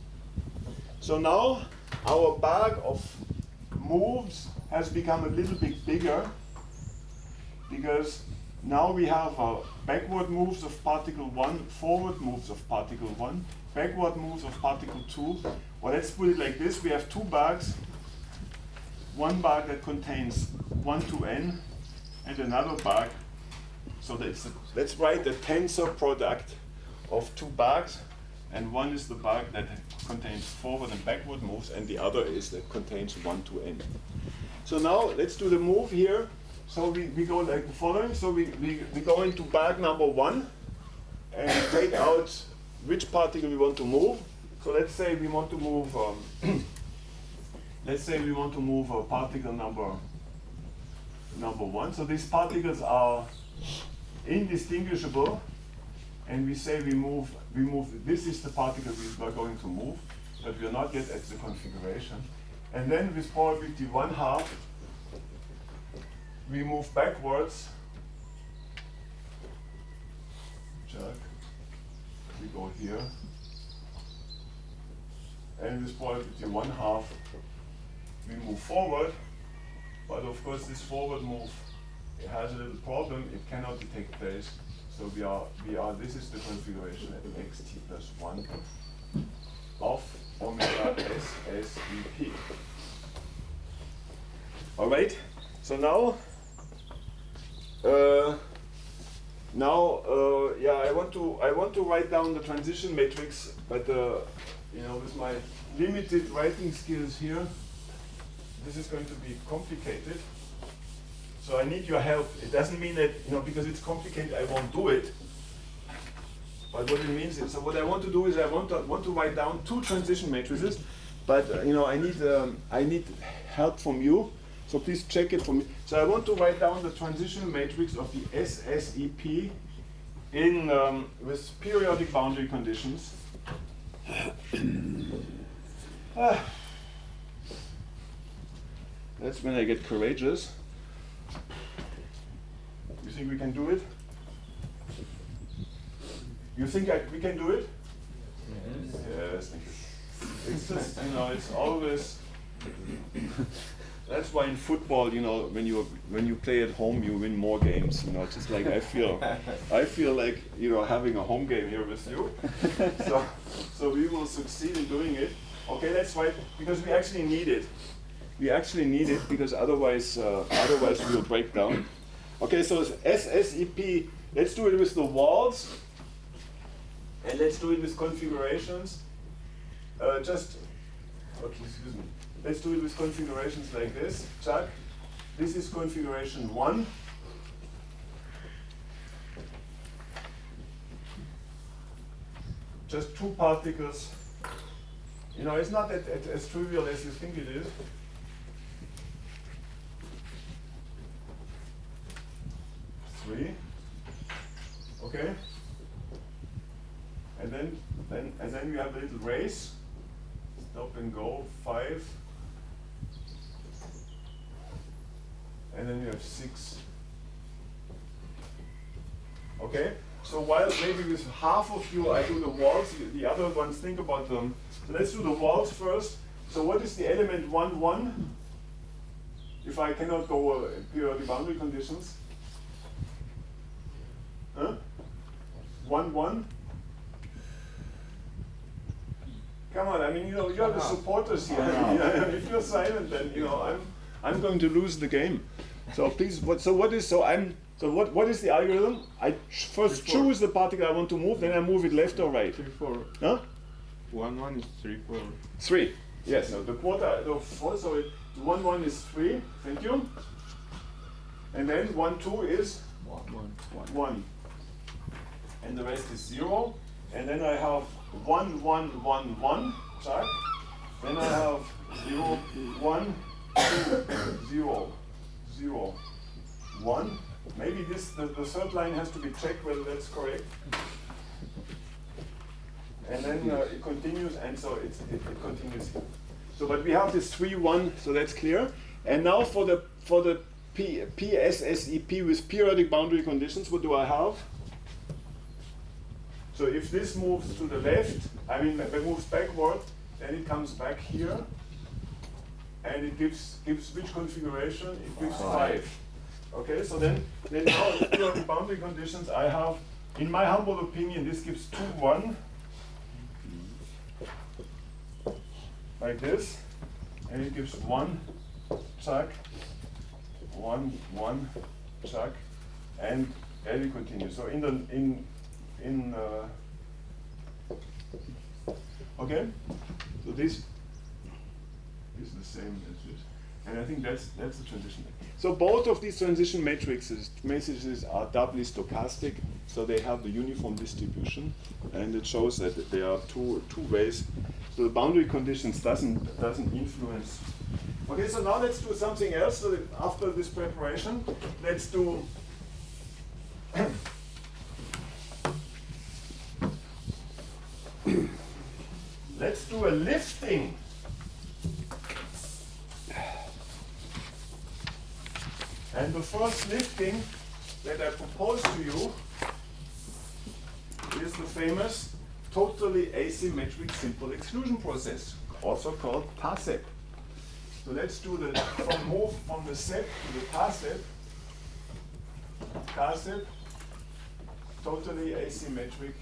So now our bag of moves has become a little bit bigger because now we have backward moves of particle 1, forward moves of particle 1, backward moves of particle 2. Well, let's put it like this. We have 2 bags. One bag that contains 1 to n and another bag. So let's write the tensor product of 2 bags, and one is the bag that contains forward and backward moves, and the other is that contains 1 to n. So now let's do the move here. So we go like the following. So we go into bag number 1 and take out which particle we want to move. So let's say we want to move particle number 1. So these particles are indistinguishable, and we say we move. This is the particle we are going to move, but we are not yet at the configuration. And then with probability 1/2, we move backwards. Check. We go here, and with probability 1/2, we move forward. But of course, this forward move, it has a little problem. It cannot take place. So we are. This is the configuration at xt plus 1 of omega SSEP. All right. So now, I want to write down the transition matrix, but with my limited writing skills here, this is going to be complicated. So I need your help. It doesn't mean that, because it's complicated, I won't do it. But what it means is, so what I want to do is I want to write down 2 transition matrices, but I need help from you. So please check it for me. So I want to write down the transition matrix of the SSEP in with periodic boundary conditions. That's when I get courageous. You think we can do it? You think we can do it? Yes, thank you. It's just, it's always. That's why in football, when you play at home, you win more games. Just like I feel like having a home game here with you. So we will succeed in doing it. Okay, that's right, because we actually need it. We actually need it because otherwise we will break down. Okay, so SSEP. Let's do it with the walls, and let's do it with configurations. Excuse me. Let's do it with configurations like this. Chuck, this is configuration 1. Just 2 particles. It's not as trivial as you think it is. Three. Okay. And then we have a little race. Stop and go. 5. And then we have 6. Okay? So while maybe with half of you I do the walls, the other ones think about them. So let's do the walls first. So what is the element 1, 1? If I cannot go periodic boundary conditions? Huh? 1, 1. Come on, I mean, you know, you're the supporters here. If you're silent, then you know I'm going to lose the game. So please, what is the algorithm? I first choose the particle I want to move, then I move it left or right. 3, 4. Huh? 1, 1 is 3, 4. 3. Yes. So the quarter, the 4. So 1, 1 is 3. Thank you. And then 1, 2 is 1. And the rest is 0. And then I have 1, 1, 1, 1. Check. Then I have 0, 1, 2, 0, 0, 1. Maybe the third line has to be checked whether that's correct. And then it continues, and so it continues here. So, but we have this 3, 1, so that's clear. And now for the PSSEP with periodic boundary conditions, what do I have? So if this moves to the left, I mean it moves backward, then it comes back here, and it gives which configuration? It gives 5. Okay, so then now with periodic boundary conditions, I have, in my humble opinion, this gives 2, 1, like this, and it gives 1, chuck, 1, 1, chuck, and we continue. So okay, so this is the same as this, and I think that's the transition. So both of these transition matrices are doubly stochastic, so they have the uniform distribution, and it shows that there are two ways. So the boundary conditions doesn't influence. Okay, so now let's do something else. So after this preparation, let's do. Let's do a lifting. And the first lifting that I propose to you is the famous totally asymmetric simple exclusion process, also called TASEP. So let's do the move from the SEP to the TASEP. TASEP, totally asymmetric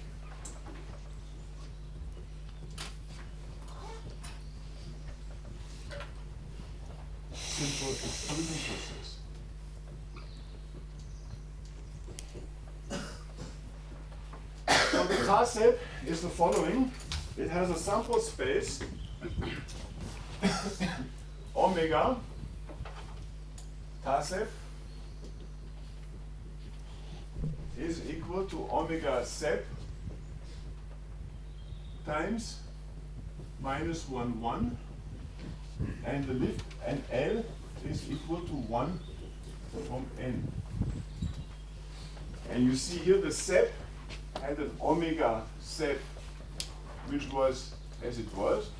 simple exclusion process. So the TASEP is the following. It has a sample space omega TASEP is equal to omega SEP times minus 1, 1, and the lift and L is equal to 1 from N. And you see here the SEP had an omega SEP which was as it was,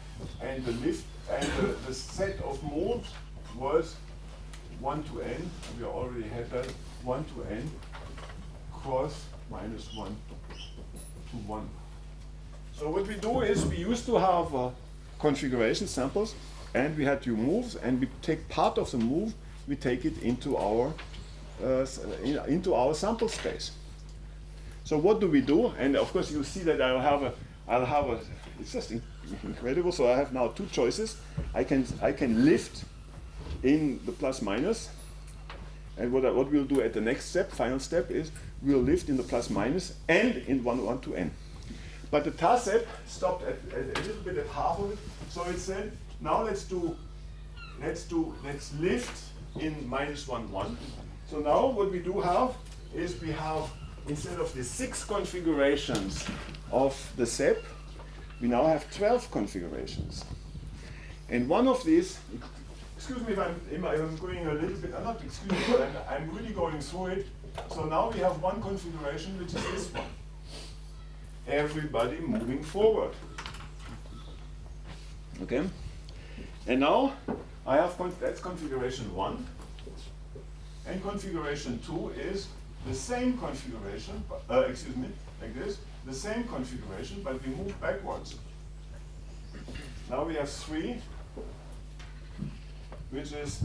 and the lift and the set of modes was 1 to N, we already had that, 1 to N cross minus 1 to 1. So what we do is we used to have configuration samples, and we had to moves, and we take part of the move, we take it into our sample space. So what do we do? And of course you see that I'll have a it's just incredible. So I have now two choices. I can lift in the plus minus, and what we'll do at the next step, final step, is we'll lift in the plus minus and in 1 to N. But the TASEP stopped at a little bit at half of it. So it said, now let's lift in minus 1, 1. So now what we do have is we have, instead of the 6 configurations of the SEP, we now have 12 configurations. And one of these, excuse me if I'm going a little bit, not excuse me, but I'm really going through it. So now we have one configuration, which is this one. Everybody moving forward. Okay? And now I have, that's configuration 1. And configuration 2 is the same configuration, excuse me, like this, the same configuration, but we move backwards. Now we have 3, which is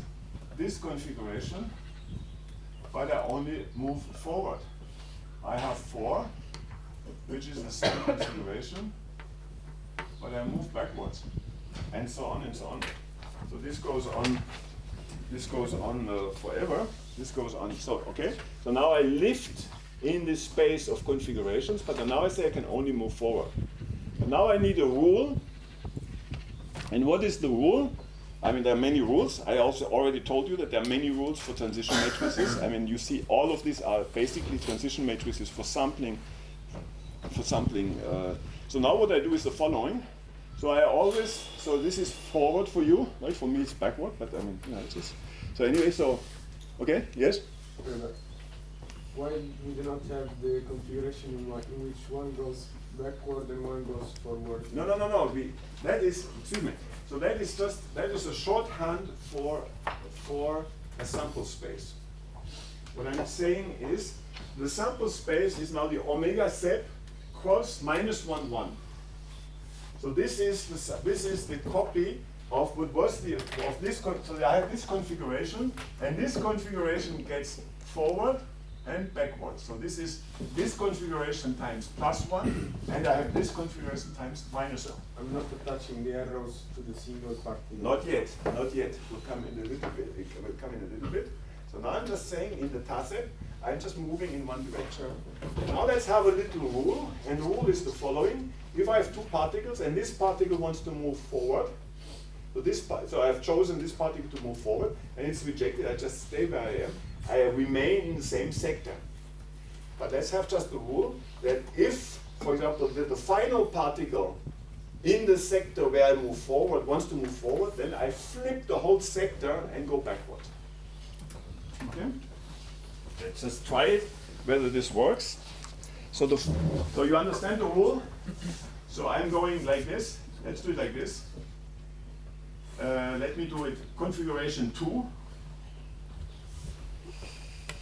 this configuration, but I only move forward. I have 4, which is the same configuration, but I move backwards, and so on and so on. So this goes on. This goes on forever. This goes on. So okay. So now I lift in this space of configurations, but now I say I can only move forward. But now I need a rule. And what is the rule? I mean, there are many rules. I also already told you that there are many rules for transition matrices. I mean, you see all of these are basically transition matrices for sampling. So now what I do is the following. So I always, so this is forward for you, right? For me it's backward, but I mean, yeah, it's just. So anyway, so, okay, yes? Why we do not have the configuration in which one goes backward and one goes forward? No. That is, excuse me. So that is just, that is a shorthand for a sample space. What I'm saying is, the sample space is now the omega sep cross minus 1, 1. So this is the copy of what was of this. So I have this configuration, and this configuration gets forward and backwards. So this is this configuration times +1, and I have this configuration times -1. I'm not attaching the arrows to the single particle. Not yet. We'll come in a little bit. It will come in a little bit. So now I'm just saying in the tacet, I'm just moving in one direction. Now let's have a little rule, and the rule is the following. If I have two particles and this particle wants to move forward, so I have chosen this particle to move forward, and it's rejected, I just stay where I am. I remain in the same sector. But let's have just the rule that if, for example, the final particle in the sector where I move forward wants to move forward, then I flip the whole sector and go backward. Okay? Let's just try it, whether this works. So you understand the rule? So I'm going like this. Let's do it like this. Let me do it configuration 2.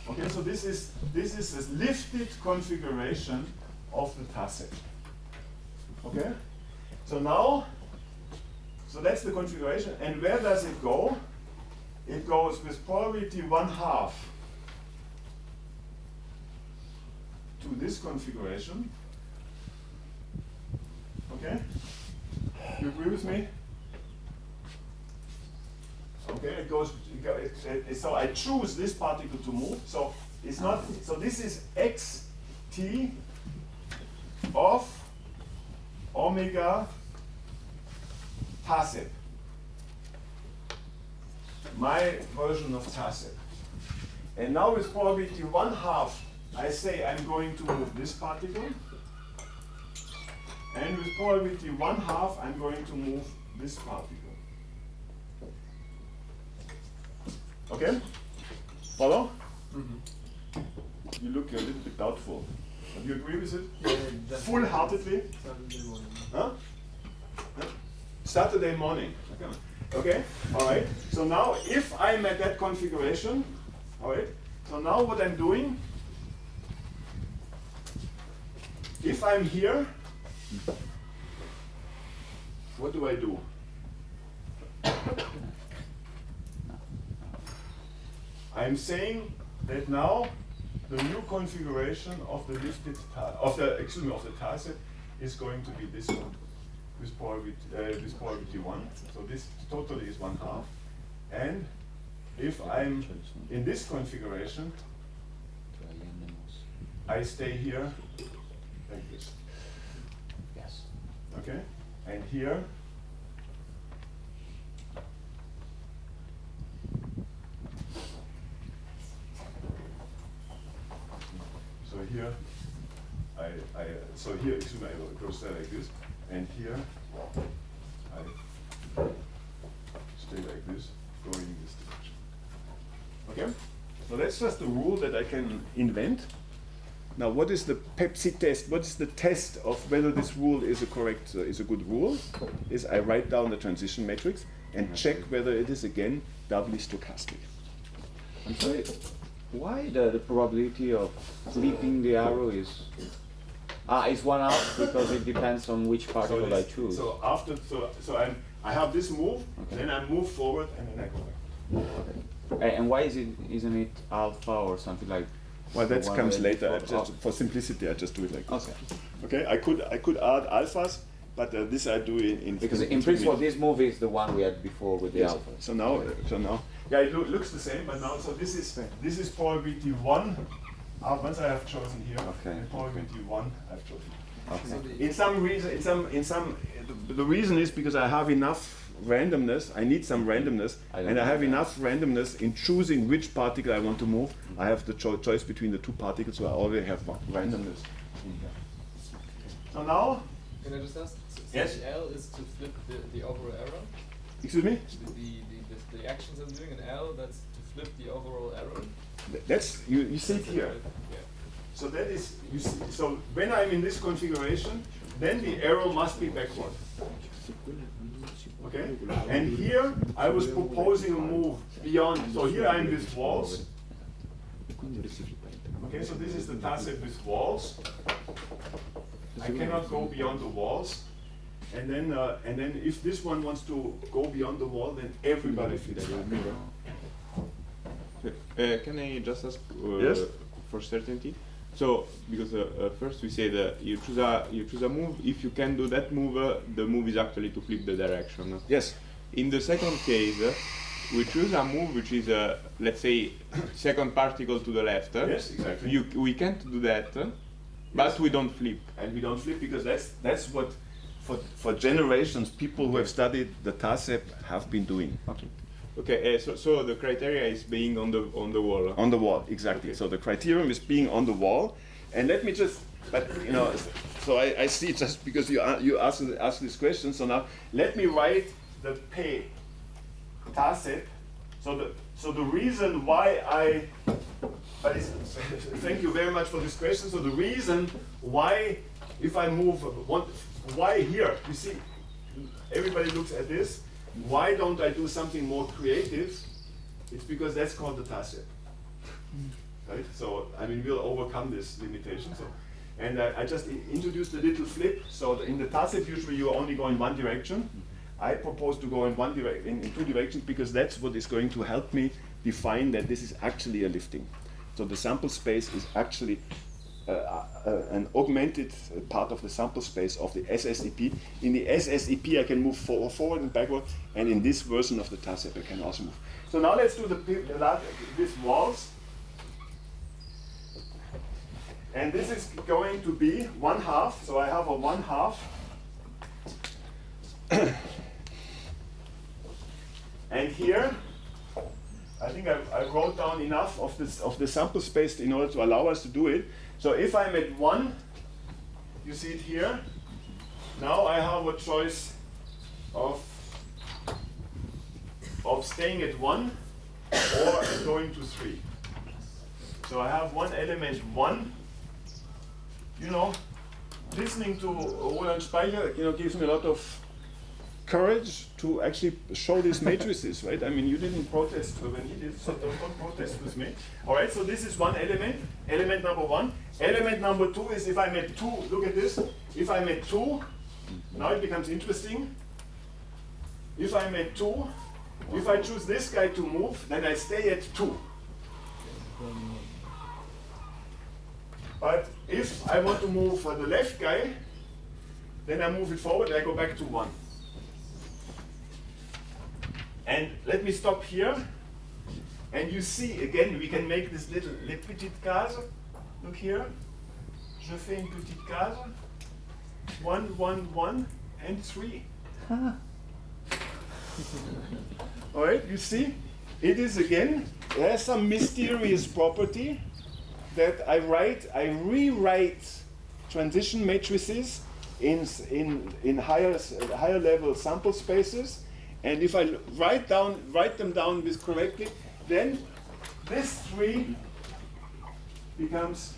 Okay, so this is a lifted configuration of the tacet. Okay? So now, so that's the configuration. And where does it go? It goes with probability 1/2 to this configuration. Okay? You agree with me? Okay, so I choose this particle to move. So it's not, so this is xt of omega tacet. My version of tacet. And now with probability 1/2, I say I'm going to move this particle. And with probability 1/2, I'm going to move this particle. Okay? Follow? Mm-hmm. You look a little bit doubtful. Do you agree with it? Yeah, full-heartedly? Saturday morning. Huh? Saturday morning. Okay? Alright. So now if I'm at that configuration, alright, so now what I'm doing, if I'm here, what do I do? I'm saying that now the new configuration of the lifted of the tacet is going to be this one with probability 1. So this totally is 1/2. And if I'm in this configuration, I stay here like this. Yes. Okay? And here, so here, so here, excuse me, I will close that like this, and here, I stay like this, going in this direction. Okay? So that's just a rule that I can invent. Now, what is the Pepsi test? What is the test of whether this rule is a correct, is a good rule? Is I write down the transition matrix and check whether it is again doubly stochastic. I'm sorry, why the probability of flipping the arrow is 1/2 because it depends on which particle I choose. So after, I have this move, Okay. then I move forward, and then I go back. And why isn't it alpha or something like Well, that one comes way later. I before- just, for simplicity, I just do it like this. Okay. Okay, I could add alphas, but this I do in Because in 2 principle, minutes. this move is the one we had before with the Yes. alpha. So now, yeah, it looks the same, but now, so this is probability 1. Once I have chosen here, Okay, and probability 1 I've chosen. Okay. In some reason, the reason is because I have enough randomness. I need some randomness, and I have enough randomness in choosing which particle I want to move. I have the choice between the 2 particles, so I already have randomness in here. So now, Can I just ask? So Yes. the L is to flip the overall error. excuse me. The actions I'm doing in L, that's to flip the overall error. That's you see it here. Yeah. So that is you see. So when I'm in this configuration, then the arrow must be backward. Okay. And here I was proposing a move beyond. So here I'm with walls. Okay. So this is the tacet with walls. I cannot go beyond the walls. And then if this one wants to go beyond the wall, then everybody fits back. Can I just ask Yes. for certainty? So, because first we say that you choose a move. If you can do that move, the move is actually to flip the direction. Yes. In the second case, we choose a move which is, let's say, second particle to the left. Yes, exactly. We can't do that, but we don't flip. And we don't flip because that's what for generations people who have studied the TASEP have been doing. Okay, so the criteria is being on the wall. On the wall, exactly. Okay. So the criterion is being on the wall. And let me just, but you know, so I see just because you asked this question. So now let me write the P TASEP. So the reason why thank you very much for this question. So the reason why, if I move why here, you see, everybody looks at this. Why don't I do something more creative? It's because that's called the TASEP. Right? So, I mean, we'll overcome this limitation. So, and I just introduced a little flip. So in the TASEP, usually you only go in one direction. I propose to go in in 2 directions because that's what is going to help me define that this is actually a lifting. So the sample space is actually an augmented part of the sample space of the SSEP. In the SSEP, I can move forward and backward, and in this version of the TASEP, I can also move. So now let's do with walls. And this is going to be 1/2. So I have a 1/2. And here, I think I wrote down enough of the sample space in order to allow us to do it. So if I'm at 1, you see it here. Now I have a choice of staying at 1 or going to 3. So I have one element 1. You know, listening to Roland Speicher, gives me a lot of courage to actually show these matrices, right? I mean, you didn't protest when he did, so don't protest with me. All right, so this is one element number 1. Element number 2 is if I'm at 2, look at this. If I'm at 2, now it becomes interesting. If I'm at 2, if I choose this guy to move, then I stay at 2. But if I want to move for the left guy, then I move it forward and I go back to 1. And let me stop here. And you see, again, we can make this little les petites cases. Look here. Je fais une petite case. 1, 1, 1, and 3. All right, you see? It is again, there's some mysterious property that I rewrite transition matrices in higher level sample spaces. And if I write them down this correctly, then this 3 becomes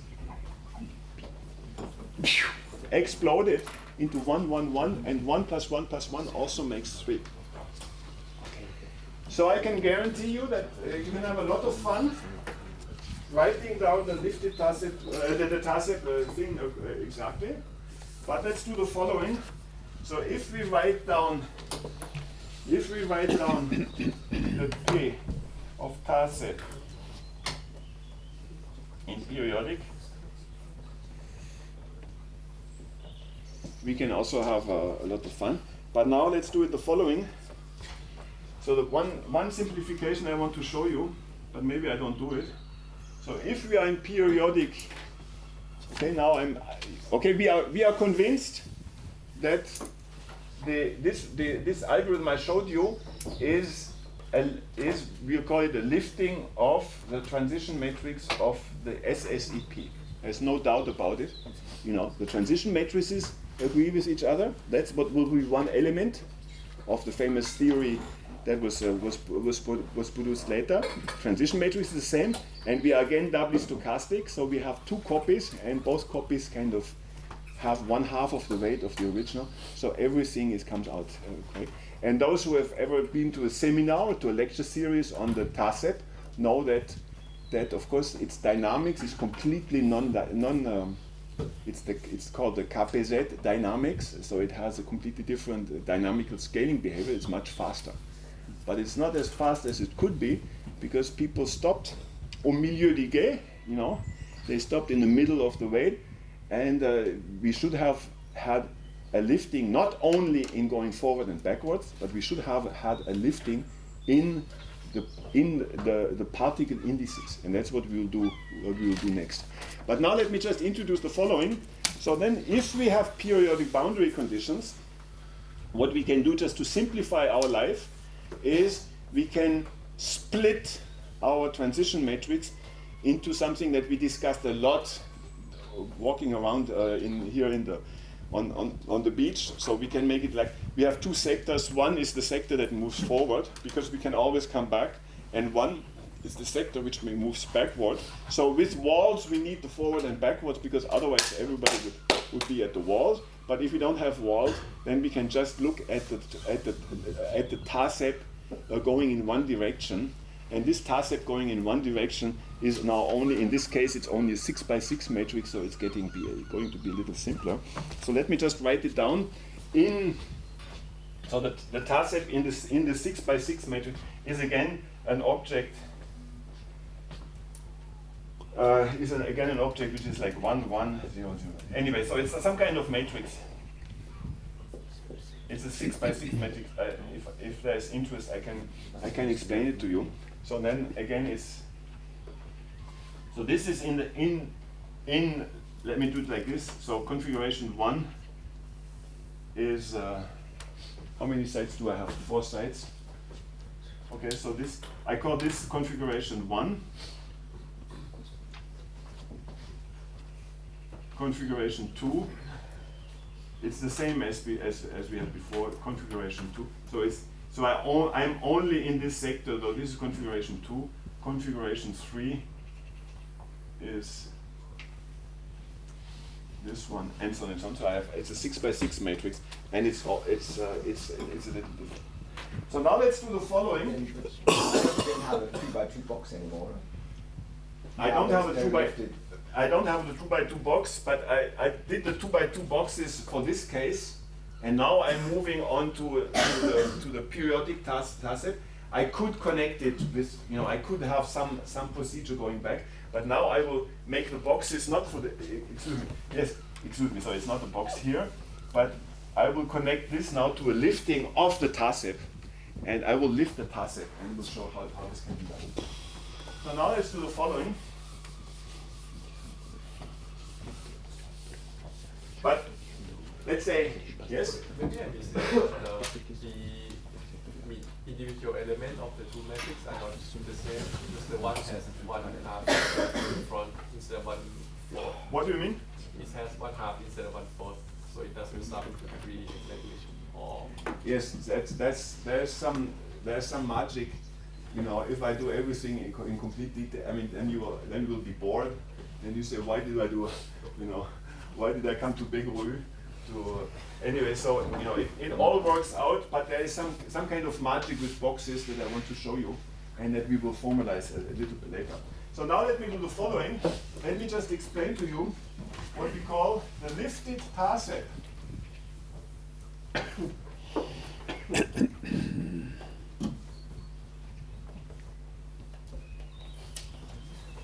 exploded into 1, 1, 1, and 1 plus 1 plus 1 also makes 3. So I can guarantee you that you can have a lot of fun writing down the lifted TASEP, the TASEP thing exactly. But let's do the following. So if we write down the P of TASEP in periodic, we can also have a lot of fun. But now let's do it the following. So the one simplification I want to show you, but maybe I don't do it. So if we are in periodic, okay, now we are convinced that this algorithm I showed you is we'll call it a lifting of the transition matrix of the SSEP. There's no doubt about it. You know, the transition matrices agree with each other. That's what will be one element of the famous theory that was produced later. Transition matrix is the same, and we are again doubly stochastic. So we have two copies, and both copies kind of have 1/2 of the weight of the original. So everything comes out correct. And those who have ever been to a seminar or to a lecture series on the TASEP know that of course its dynamics is completely it's called the KPZ dynamics, so it has a completely different dynamical scaling behavior. It's much faster, but it's not as fast as it could be because people stopped au milieu du guet, you know, they stopped in the middle of the weight, and we should have had a lifting not only in going forward and backwards, but we should have had a lifting in the particle indices, and that's what we will do next. But now let me just introduce the following. So then, if we have periodic boundary conditions, what we can do just to simplify our life is we can split our transition matrix into something that we discussed a lot walking around on the beach. So we can make it like we have two sectors. One is the sector that moves forward because we can always come back, and one is the sector which moves backward. So with walls we need the forward and backwards because otherwise everybody would be at the walls. But if we don't have walls, then we can just look at the TASEP going in one direction. And this TASEP going in one direction is now only, in this case, it's only a 6x6 matrix, so it's going to be a little simpler. So let me just write it down. So the TASEP in the 6x6 matrix is again an object. Again an object which is like 1, 1, 0, 0. Anyway, so it's some kind of matrix. It's a 6x6 matrix. If there's interest, I can explain it to you. So then again so this is in let me do it like this. So configuration 1 is how many sides do I have? 4 sides. Okay, so I call this configuration 1. Configuration 2. It's the same as we had before. Configuration 2. So I'm only in this sector, though. This is configuration 2. Configuration 3 is this one, and so on and so on. So it's a 6x6 matrix, and it's a little different. So now let's do the following. You don't have a 2x2 box anymore. I don't have a 2x2 box, but I did the 2x2 boxes for this case. And now I'm moving on to the periodic TASEP. I could connect it with, I could have some procedure going back, but now I will make the boxes not for the, excuse me, so it's not a box here, but I will connect this now to a lifting of the TASEP, and I will lift the TASEP, and we'll show how this can be done. So now let's do the following. But let's say, yes? Maybe I missed the individual element of the two matrices are not the same because the one has 1/2 in front instead of 1/4. What do you mean? It has 1/2 instead of 1/4, so it doesn't sum to 3 exactly. Or yes, there's some magic. If I do everything in complete detail, I mean, then you will be bored, and you say, why did I do, why did I come to Big Rue? Anyway, so it all works out, but there is some kind of magic with boxes that I want to show you, and that we will formalize a little bit later. So now let me do the following. Let me just explain to you what we call the lifted TASEP.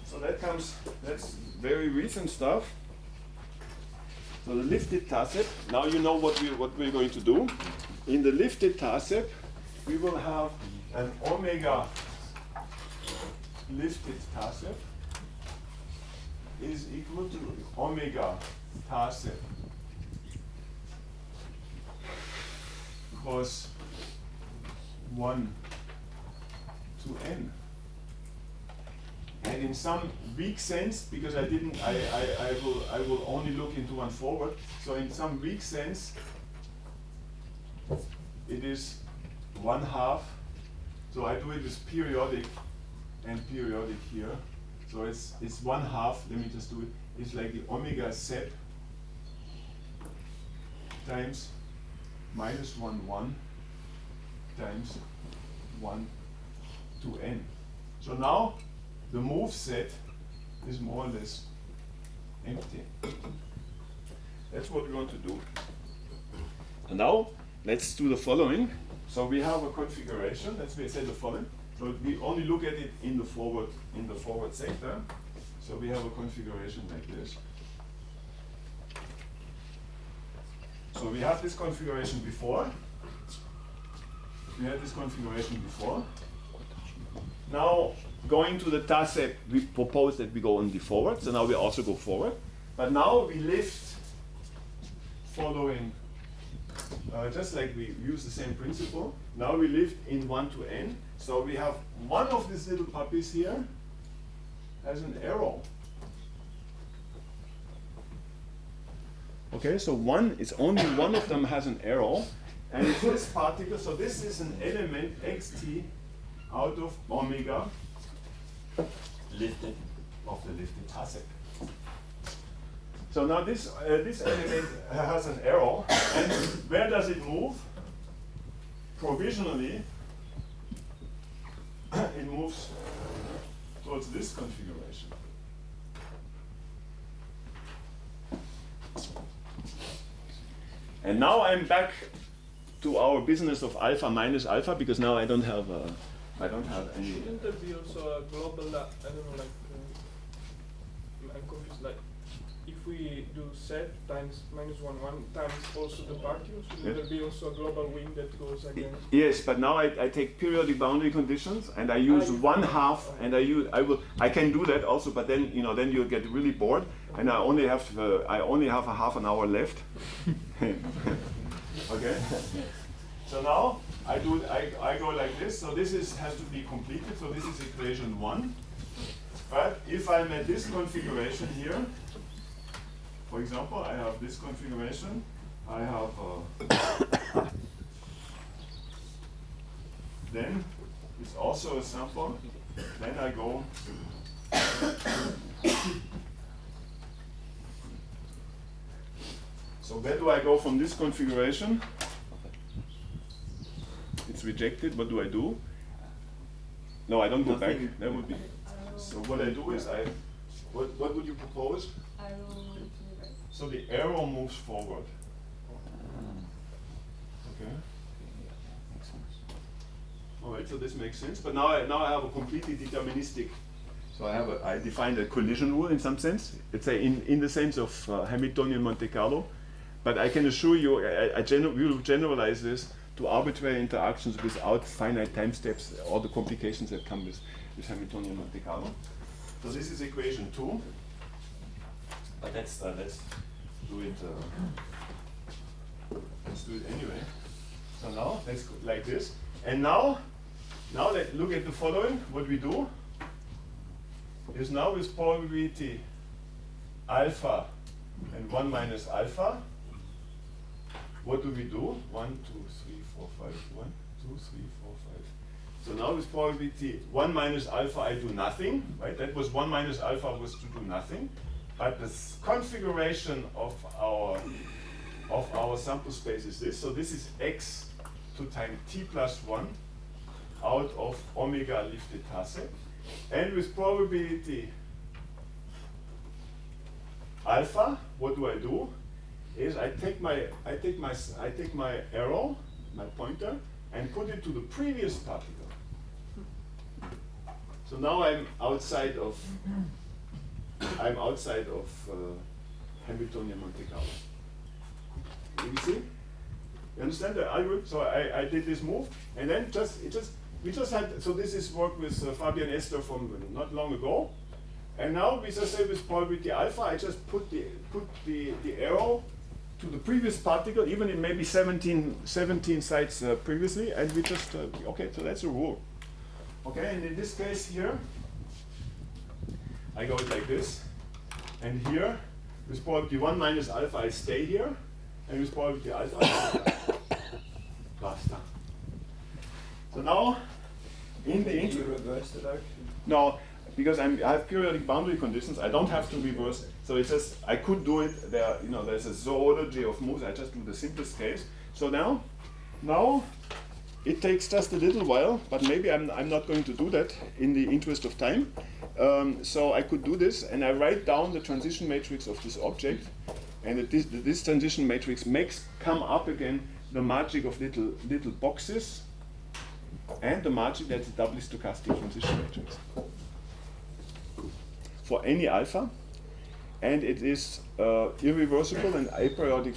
So that comes That's very recent stuff. So the lifted TASEP, now you know what we're going to do. In the lifted TASEP, we will have an omega lifted TASEP is equal to omega TASEP cos 1 to n. And in some weak sense, because I will only look into one forward, so in some weak sense, it is 1/2. So I do it with periodic and periodic here. So it's 1/2, let me just do it. It's like the omega sep times minus 1 times 1 to n. So now the move set is more or less empty. That's what we want to do. And now let's do the following. So we have a configuration. Let's say the following. So we only look at it in the forward sector. So we have a configuration like this. So we have this configuration before. We had this configuration before. Now, going to the TASEP, we propose that we go only forward. So now we also go forward. But now we lift following, just like we use the same principle. Now we lift in 1 to n. So we have one of these little puppies here has an arrow. Okay, so only one of them has an arrow. And it's this particle, so this is an element xt out of omega lifted of the lifted TASEP. So now this element has an arrow, and where does it move? Provisionally, it moves towards this configuration. And now I'm back to our business of alpha minus alpha, because now I don't have any. Shouldn't there be also a global, I don't know, like, I'm confused, like, if we do set times minus 1 times also the particle, shouldn't there be also a global wing that goes against? Yes, but now I take periodic boundary conditions and I use 1/2, and I can do that also, but then then you get really bored, and I only have a half an hour left. Okay. So now I go like this. So this has to be completed. So this is equation 1. But if I'm at this configuration here, for example, I have this configuration. I have then it's also a sample. Then I go. So where do I go from this configuration? It's rejected. What do I do? No, I don't go back. That would be. So what I do is what would you propose? Arrow to the right. So the arrow moves forward. Okay. All right. So this makes sense. But now I have a completely deterministic. So I defined a collision rule in some sense. It's in the sense of Hamiltonian Monte Carlo. But I can assure you, we will generalize this to arbitrary interactions without finite time steps, all the complications that come with Hamiltonian Monte Carlo. So this is equation 2. But let's do it. Let's do it anyway. So now let's go like this. And now look at the following. What we do is now with probability alpha and 1 minus alpha. What do we do? 1, 2, 3, 4, 5. 1, 2, 3, 4, 5. So now with probability 1 minus alpha, I do nothing, right? That was 1 minus alpha was to do nothing. But the configuration of our sample space is this. So this is x to time t plus 1 out of omega lifted TASEP. And with probability alpha, what do? Is I take my arrow, my pointer, and put it to the previous particle. So now I'm outside of I'm outside of Hamiltonian Monte Carlo. Do you see? You understand the algorithm? So I did this move, and then we just had, so this is work with Fabian Esther from not long ago, and now we just say with probability alpha, I just put the arrow to the previous particle, even in maybe 17 sites previously, and we just, okay, so that's a rule. Okay, and in this case here, I go like this, and here, with probability 1 minus alpha, I stay here, and with probability alpha, basta. So now, in the Did you reverse the direction? no, because I have periodic boundary conditions, I don't have to reverse. So it's just, I could do it, there's a zoology of moves, I just do the simplest case. So now, it takes just a little while, but maybe I'm not going to do that in the interest of time. So I could do this, and I write down the transition matrix of this object, and this transition matrix makes come up again the magic of little boxes, and the magic that's a doubly stochastic transition matrix for any alpha, and it is irreversible and aperiodic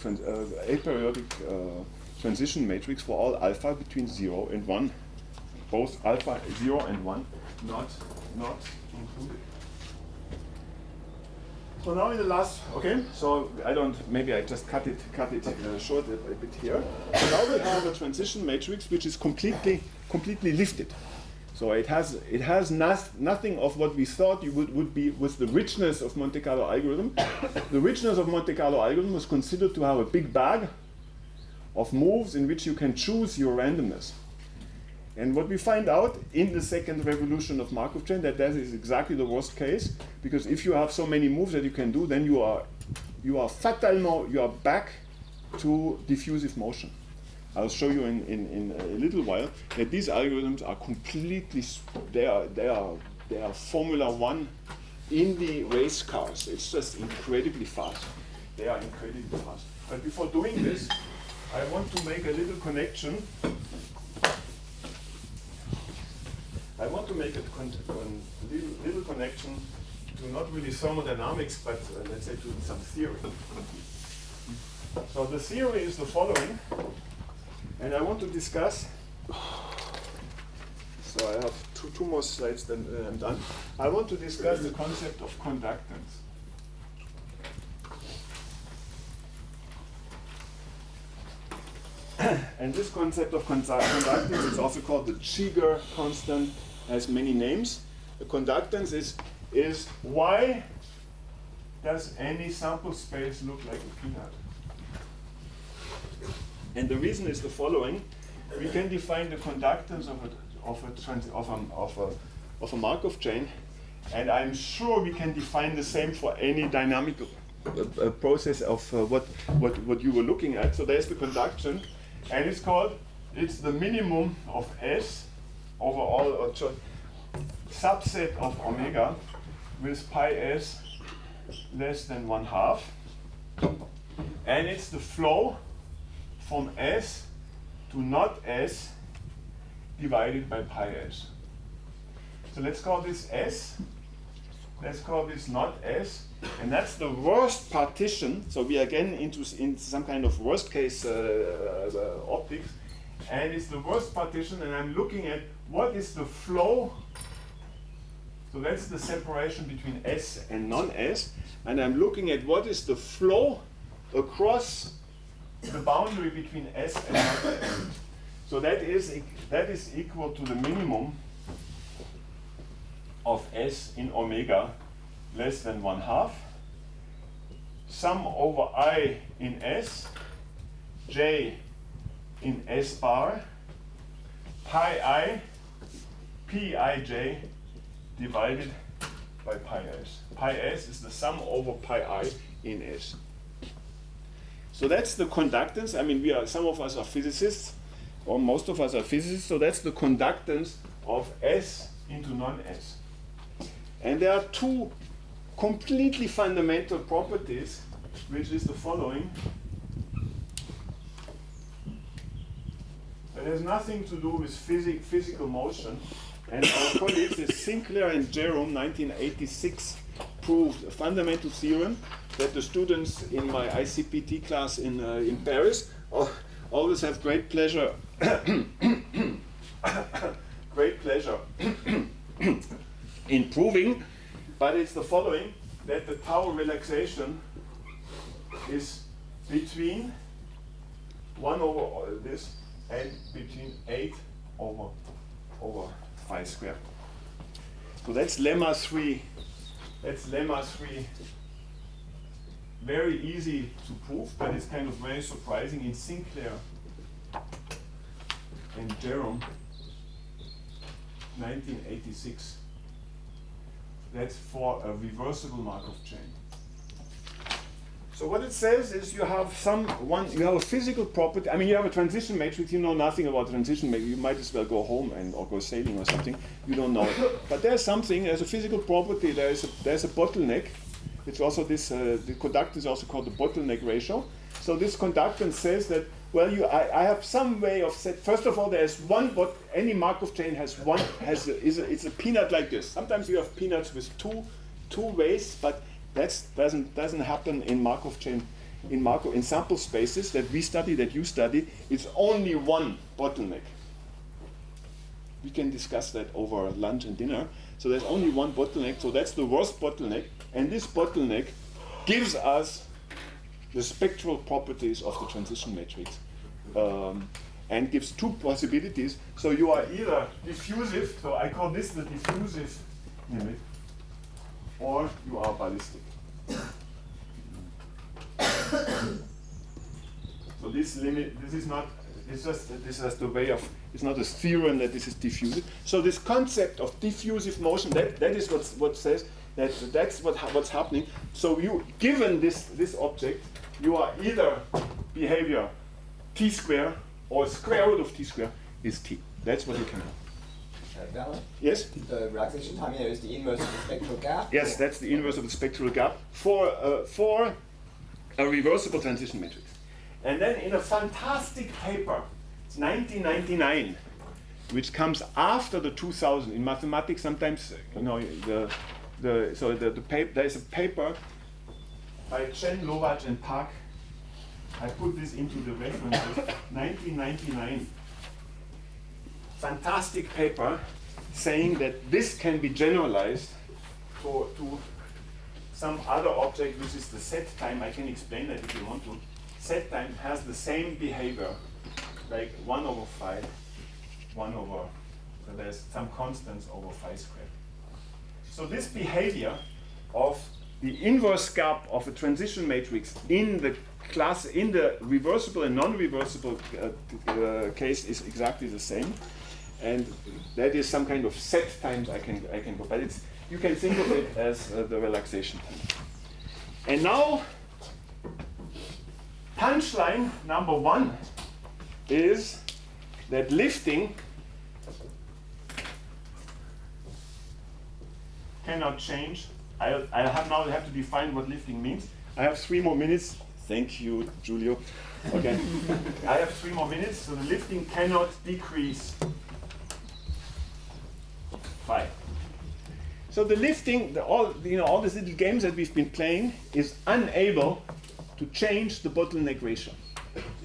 transition matrix for all alpha between 0 and 1, both alpha 0 and 1 not included. So now in the last, okay, so maybe I just cut it short a bit here. So now we have a transition matrix which is completely lifted. So it has nothing of what we thought you would be with the richness of Monte Carlo algorithm. The richness of Monte Carlo algorithm was considered to have a big bag of moves in which you can choose your randomness. And what we find out in the second revolution of Markov chain, that is exactly the worst case, because if you have so many moves that you can do, then you are fatalement, you are back to diffusive motion. I'll show you in a little while that these algorithms are completely, they are Formula One in the race cars. It's just incredibly fast. They are incredibly fast. But before doing this, I want to make a little connection. I want to make a little connection to not really thermodynamics, but let's say to some theory. So the theory is the following, and I want to discuss. So I have two more slides, then I'm done. I want to discuss the concept of conductance. And this concept of conductance is also called the Cheeger constant, has many names. The conductance is why does any sample space look like a peanut? And the reason is the following: we can define the conductance of a Markov chain, and I'm sure we can define the same for any dynamic process of what you were looking at. So there's the conduction, and it's the minimum of S over all subset of omega with pi s less than 1/2, and it's the flow from S to not S divided by pi s. So let's call this S, let's call this not S, and that's the worst partition. So we are again into some kind of worst case optics, and it's the worst partition, and I'm looking at what is the flow. So that's the separation between S and non-S, and I'm looking at what is the flow across the boundary between S and non-S. So that is equal to the minimum of S in omega less than 1/2, sum over I in S, J in S bar, pi I, Pij divided by pi s. Pi s is the sum over pi I in S. So that's the conductance. I mean, some of us are physicists, or most of us are physicists, so that's the conductance of S into non-S. And there are two completely fundamental properties, which is the following. It has nothing to do with physical motion, and our colleagues, Sinclair and Jerome, 1986, proved a fundamental theorem that the students in my ICPT class in Paris always have great pleasure in proving, but it's the following, that the tau relaxation is between 1 over this and between 8 over phi squared. So that's lemma 3. That's lemma 3. Very easy to prove, but it's kind of very surprising in Sinclair and Jerome, 1986. That's for a reversible Markov chain. So what it says is you have you have a physical property. I mean, you have a transition matrix. You know nothing about transition matrix. You might as well go home or go sailing or something. You don't know it. But there's something. There's a physical property. There's a bottleneck. It's also this. The conductance is also called the bottleneck ratio. So this conductance says that I have some way of set. First of all, there's one. But any Markov chain has one. It's a peanut like this. Sometimes you have peanuts with two ways, but that doesn't happen in Markov chain. In sample spaces that we study, that you study, it's only one bottleneck. We can discuss that over lunch and dinner. So there's only one bottleneck. So that's the worst bottleneck, and this bottleneck gives us the spectral properties of the transition matrix, and gives two possibilities. So you are either diffusive. So I call this the diffusive limit, or you are ballistic. So this limit, this is just the way of, it's not a theorem that this is diffusive. So this concept of diffusive motion, that is what says that's what's happening. So you, given this object, you are either behavior t square or square root of t square is t. That's what you can have. Werner? Yes? The relaxation time here is the inverse of the spectral gap? Yes, that's the inverse of the spectral gap for a reversible transition matrix. And then in a fantastic paper, it's 1999, which comes after the 2000. In mathematics, sometimes, you know, there's a paper by Chen, Lovac, and Park. I put this into the references. 1999. Fantastic paper saying that this can be generalized to some other object, which is the set time. I can explain that if you want to. Set time has the same behavior, like 1 over phi, 1 over, so there's some constants over phi squared. So this behavior of the inverse gap of a transition matrix in the class, in the reversible and non-reversible case is exactly the same. And that is some kind of set times I can go, but you can think of it as the relaxation time. And now, punchline number 1 is that lifting cannot change. I have to define what lifting means. I have 3 more minutes. Thank you, Giulio. Okay, I have 3 more minutes. So the lifting cannot decrease phi. So the lifting, all these little games that we've been playing, is unable to change the bottleneck ratio.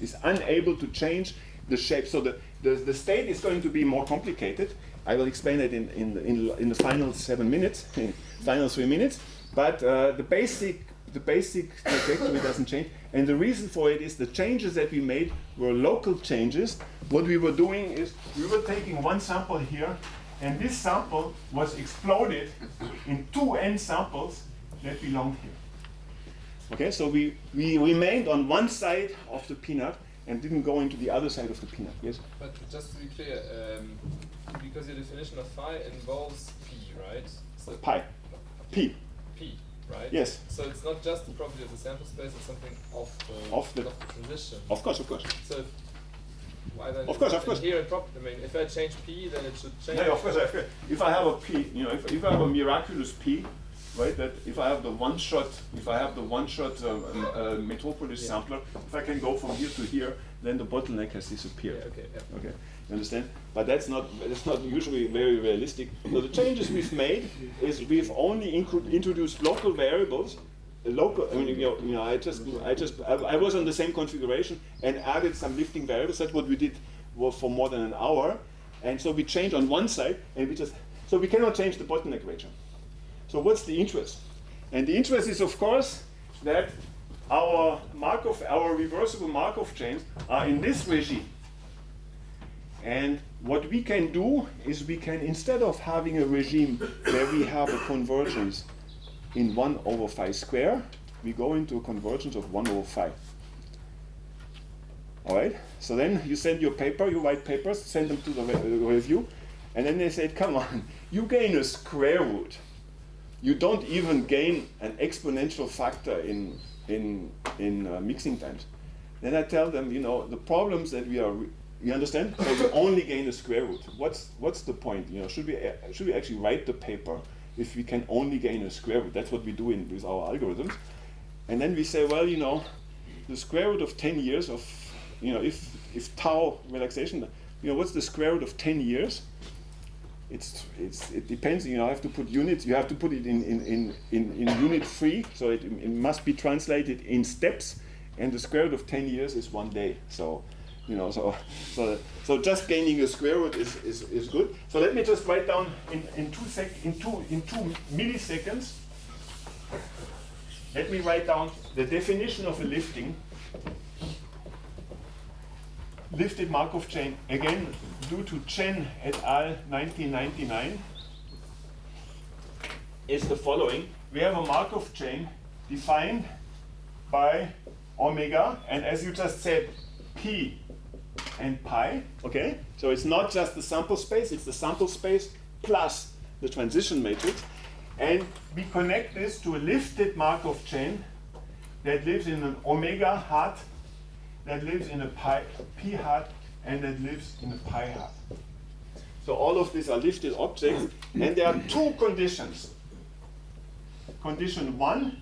Is unable to change the shape. So the state is going to be more complicated. I will explain it in the final 7 minutes, final 3 minutes. But the basic trajectory doesn't change. And the reason for it is the changes that we made were local changes. What we were doing is we were taking one sample here, and this sample was exploded in 2 n samples that belonged here. Okay, so we remained on one side of the peanut and didn't go into the other side of the peanut. Yes? But just to be clear, because your definition of phi involves p, right? So Pi. P. P, right? Yes. So it's not just the property of the sample space, it's something of the transition. Of course. So why then Of course. inherent property? I mean, if I change p, then it should change. Yeah, of course. If I have a P, if I have a miraculous P, right? That if I have the one-shot Metropolis sampler, if I can go from here to here, then the bottleneck has disappeared. Yeah, okay. Yeah. Okay. You understand? But that's not usually very realistic. So the changes we've made is we've only introduced local variables. Local, I mean, I was on the same configuration and added some lifting variables. That's what we did for more than an hour. And so we changed on one side, and so we cannot change the bottleneck ratio. So what's the interest? And the interest is, of course, that our reversible Markov chains are in this regime. And what we can do is we can, instead of having a regime where we have a convergence in 1 over phi square, we go into a convergence of 1 over phi. All right? So then you send your paper, you write papers, send them to the review, and then they say, come on, you gain a square root. You don't even gain an exponential factor in mixing times. Then I tell them, the problems that you understand? So we only gain a square root. What's the point? Should we actually write the paper if we can only gain a square root? That's what we do with our algorithms. And then we say, well, the square root of 10 years of, if tau relaxation, what's the square root of 10 years? It depends. I have to put units. You have to put it in unit 3, so it must be translated in steps. And the square root of 10 years is 1 day. So, so just gaining a square root is good. So let me just write down in 2 milliseconds. Let me write down the definition of a lifted Markov chain, again, due to Chen et al. 1999, is the following. We have a Markov chain defined by omega, and as you just said, p and pi, okay? So it's not just the sample space, it's the sample space plus the transition matrix. And we connect this to a lifted Markov chain that lives in an omega hat, that lives in a p hat, and that lives in a pi hat. So all of these are lifted objects, and there are 2 conditions. Condition 1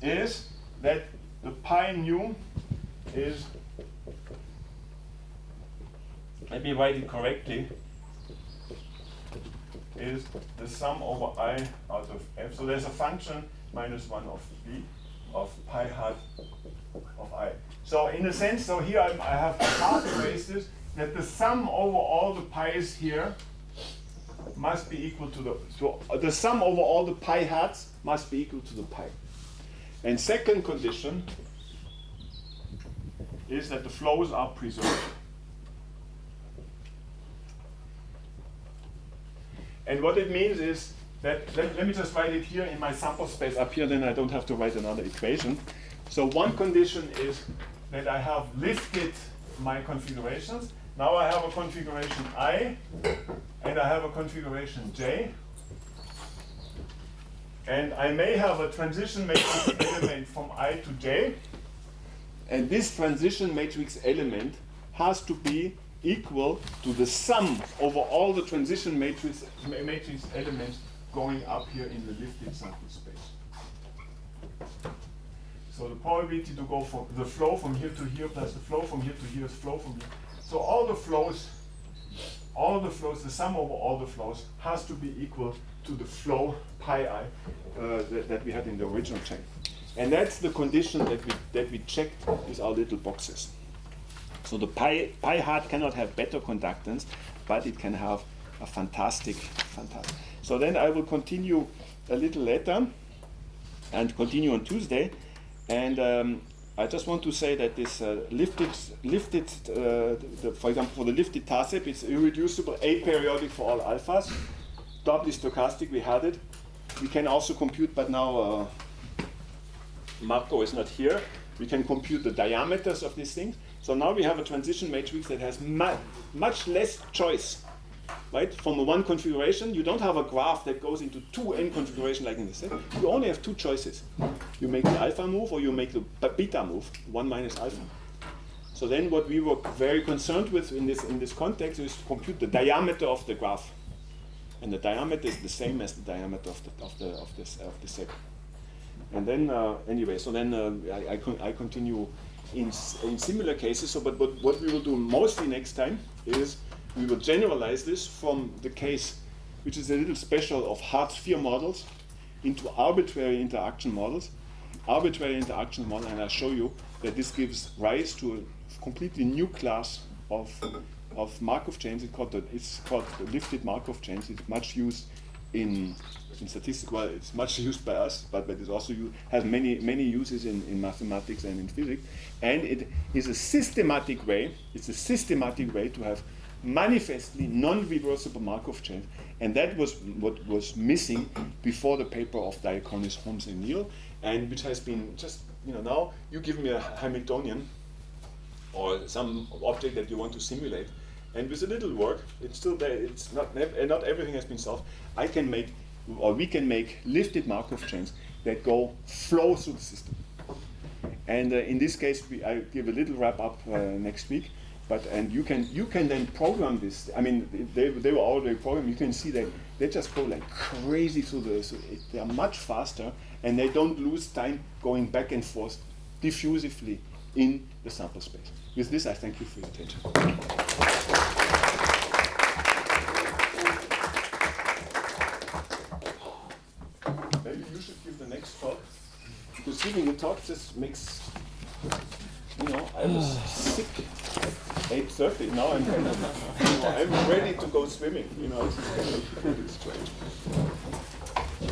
is that the pi nu is, let me write it correctly, is the sum over I out of f. So there's a function minus 1 of b of pi hat of I. So in a sense, so here I have half erased this, that the sum over all the pi's here must be equal to the sum over all the pi hats must be equal to the pi. And second condition is that the flows are preserved. And what it means is that, let me just write it here in my sample space up here, then I don't have to write another equation. So one condition is that I have lifted my configurations. Now I have a configuration I, and I have a configuration J. And I may have a transition matrix element from I to J. And this transition matrix element has to be equal to the sum over all the transition matrix elements going up here in the lifted sample space. So the probability to go from the flow from here to here plus the flow from here to here is flow from here. So all the flows, the sum over all the flows has to be equal to the flow pi I that we had in the original chain. And that's the condition that we checked with our little boxes. So the pi hat cannot have better conductance, but it can have a fantastic. So then I will continue a little later and continue on Tuesday. And I just want to say that this for example, for the lifted TASEP, it's irreducible, aperiodic for all alphas, doubly stochastic, we had it. We can also compute, but now Marco is not here, we can compute the diameters of these things. So now we have a transition matrix that has much less choice, right? From a one configuration, you don't have a graph that goes into 2n configuration like in the set. You only have 2 choices. You make the alpha move or you make the beta move, 1 minus alpha. So then what we were very concerned with in this context is to compute the diameter of the graph. And the diameter is the same as the diameter of the set. And then anyway, so then I continue in similar cases. So, but what we will do mostly next time is we will generalize this from the case, which is a little special, of hard sphere models into arbitrary interaction models. Arbitrary interaction model, and I'll show you that this gives rise to a completely new class of Markov chains. It's called lifted Markov chains. It's much used in statistics. Well, it's much used by us, but it also has many uses in mathematics and in physics. And it is a systematic way. It's a systematic way to have manifestly non-reversible Markov chains, and that was what was missing before the paper of Diaconis, Holmes, and Neal, and which has been just, now you give me a Hamiltonian or some object that you want to simulate, and with a little work, it's still there. It's not everything has been solved. We can make lifted Markov chains that flow through the system. And in this case, I give a little wrap up next week. And you can then program this. I mean, they were already programmed. You can see they just go like crazy through they are much faster, and they don't lose time going back and forth diffusively in the sample space. With this, I thank you for your attention. Maybe you should give the next talk, because giving a talk just makes, I was sick at 8:30. Now I'm ready to go swimming. It's kind of strange.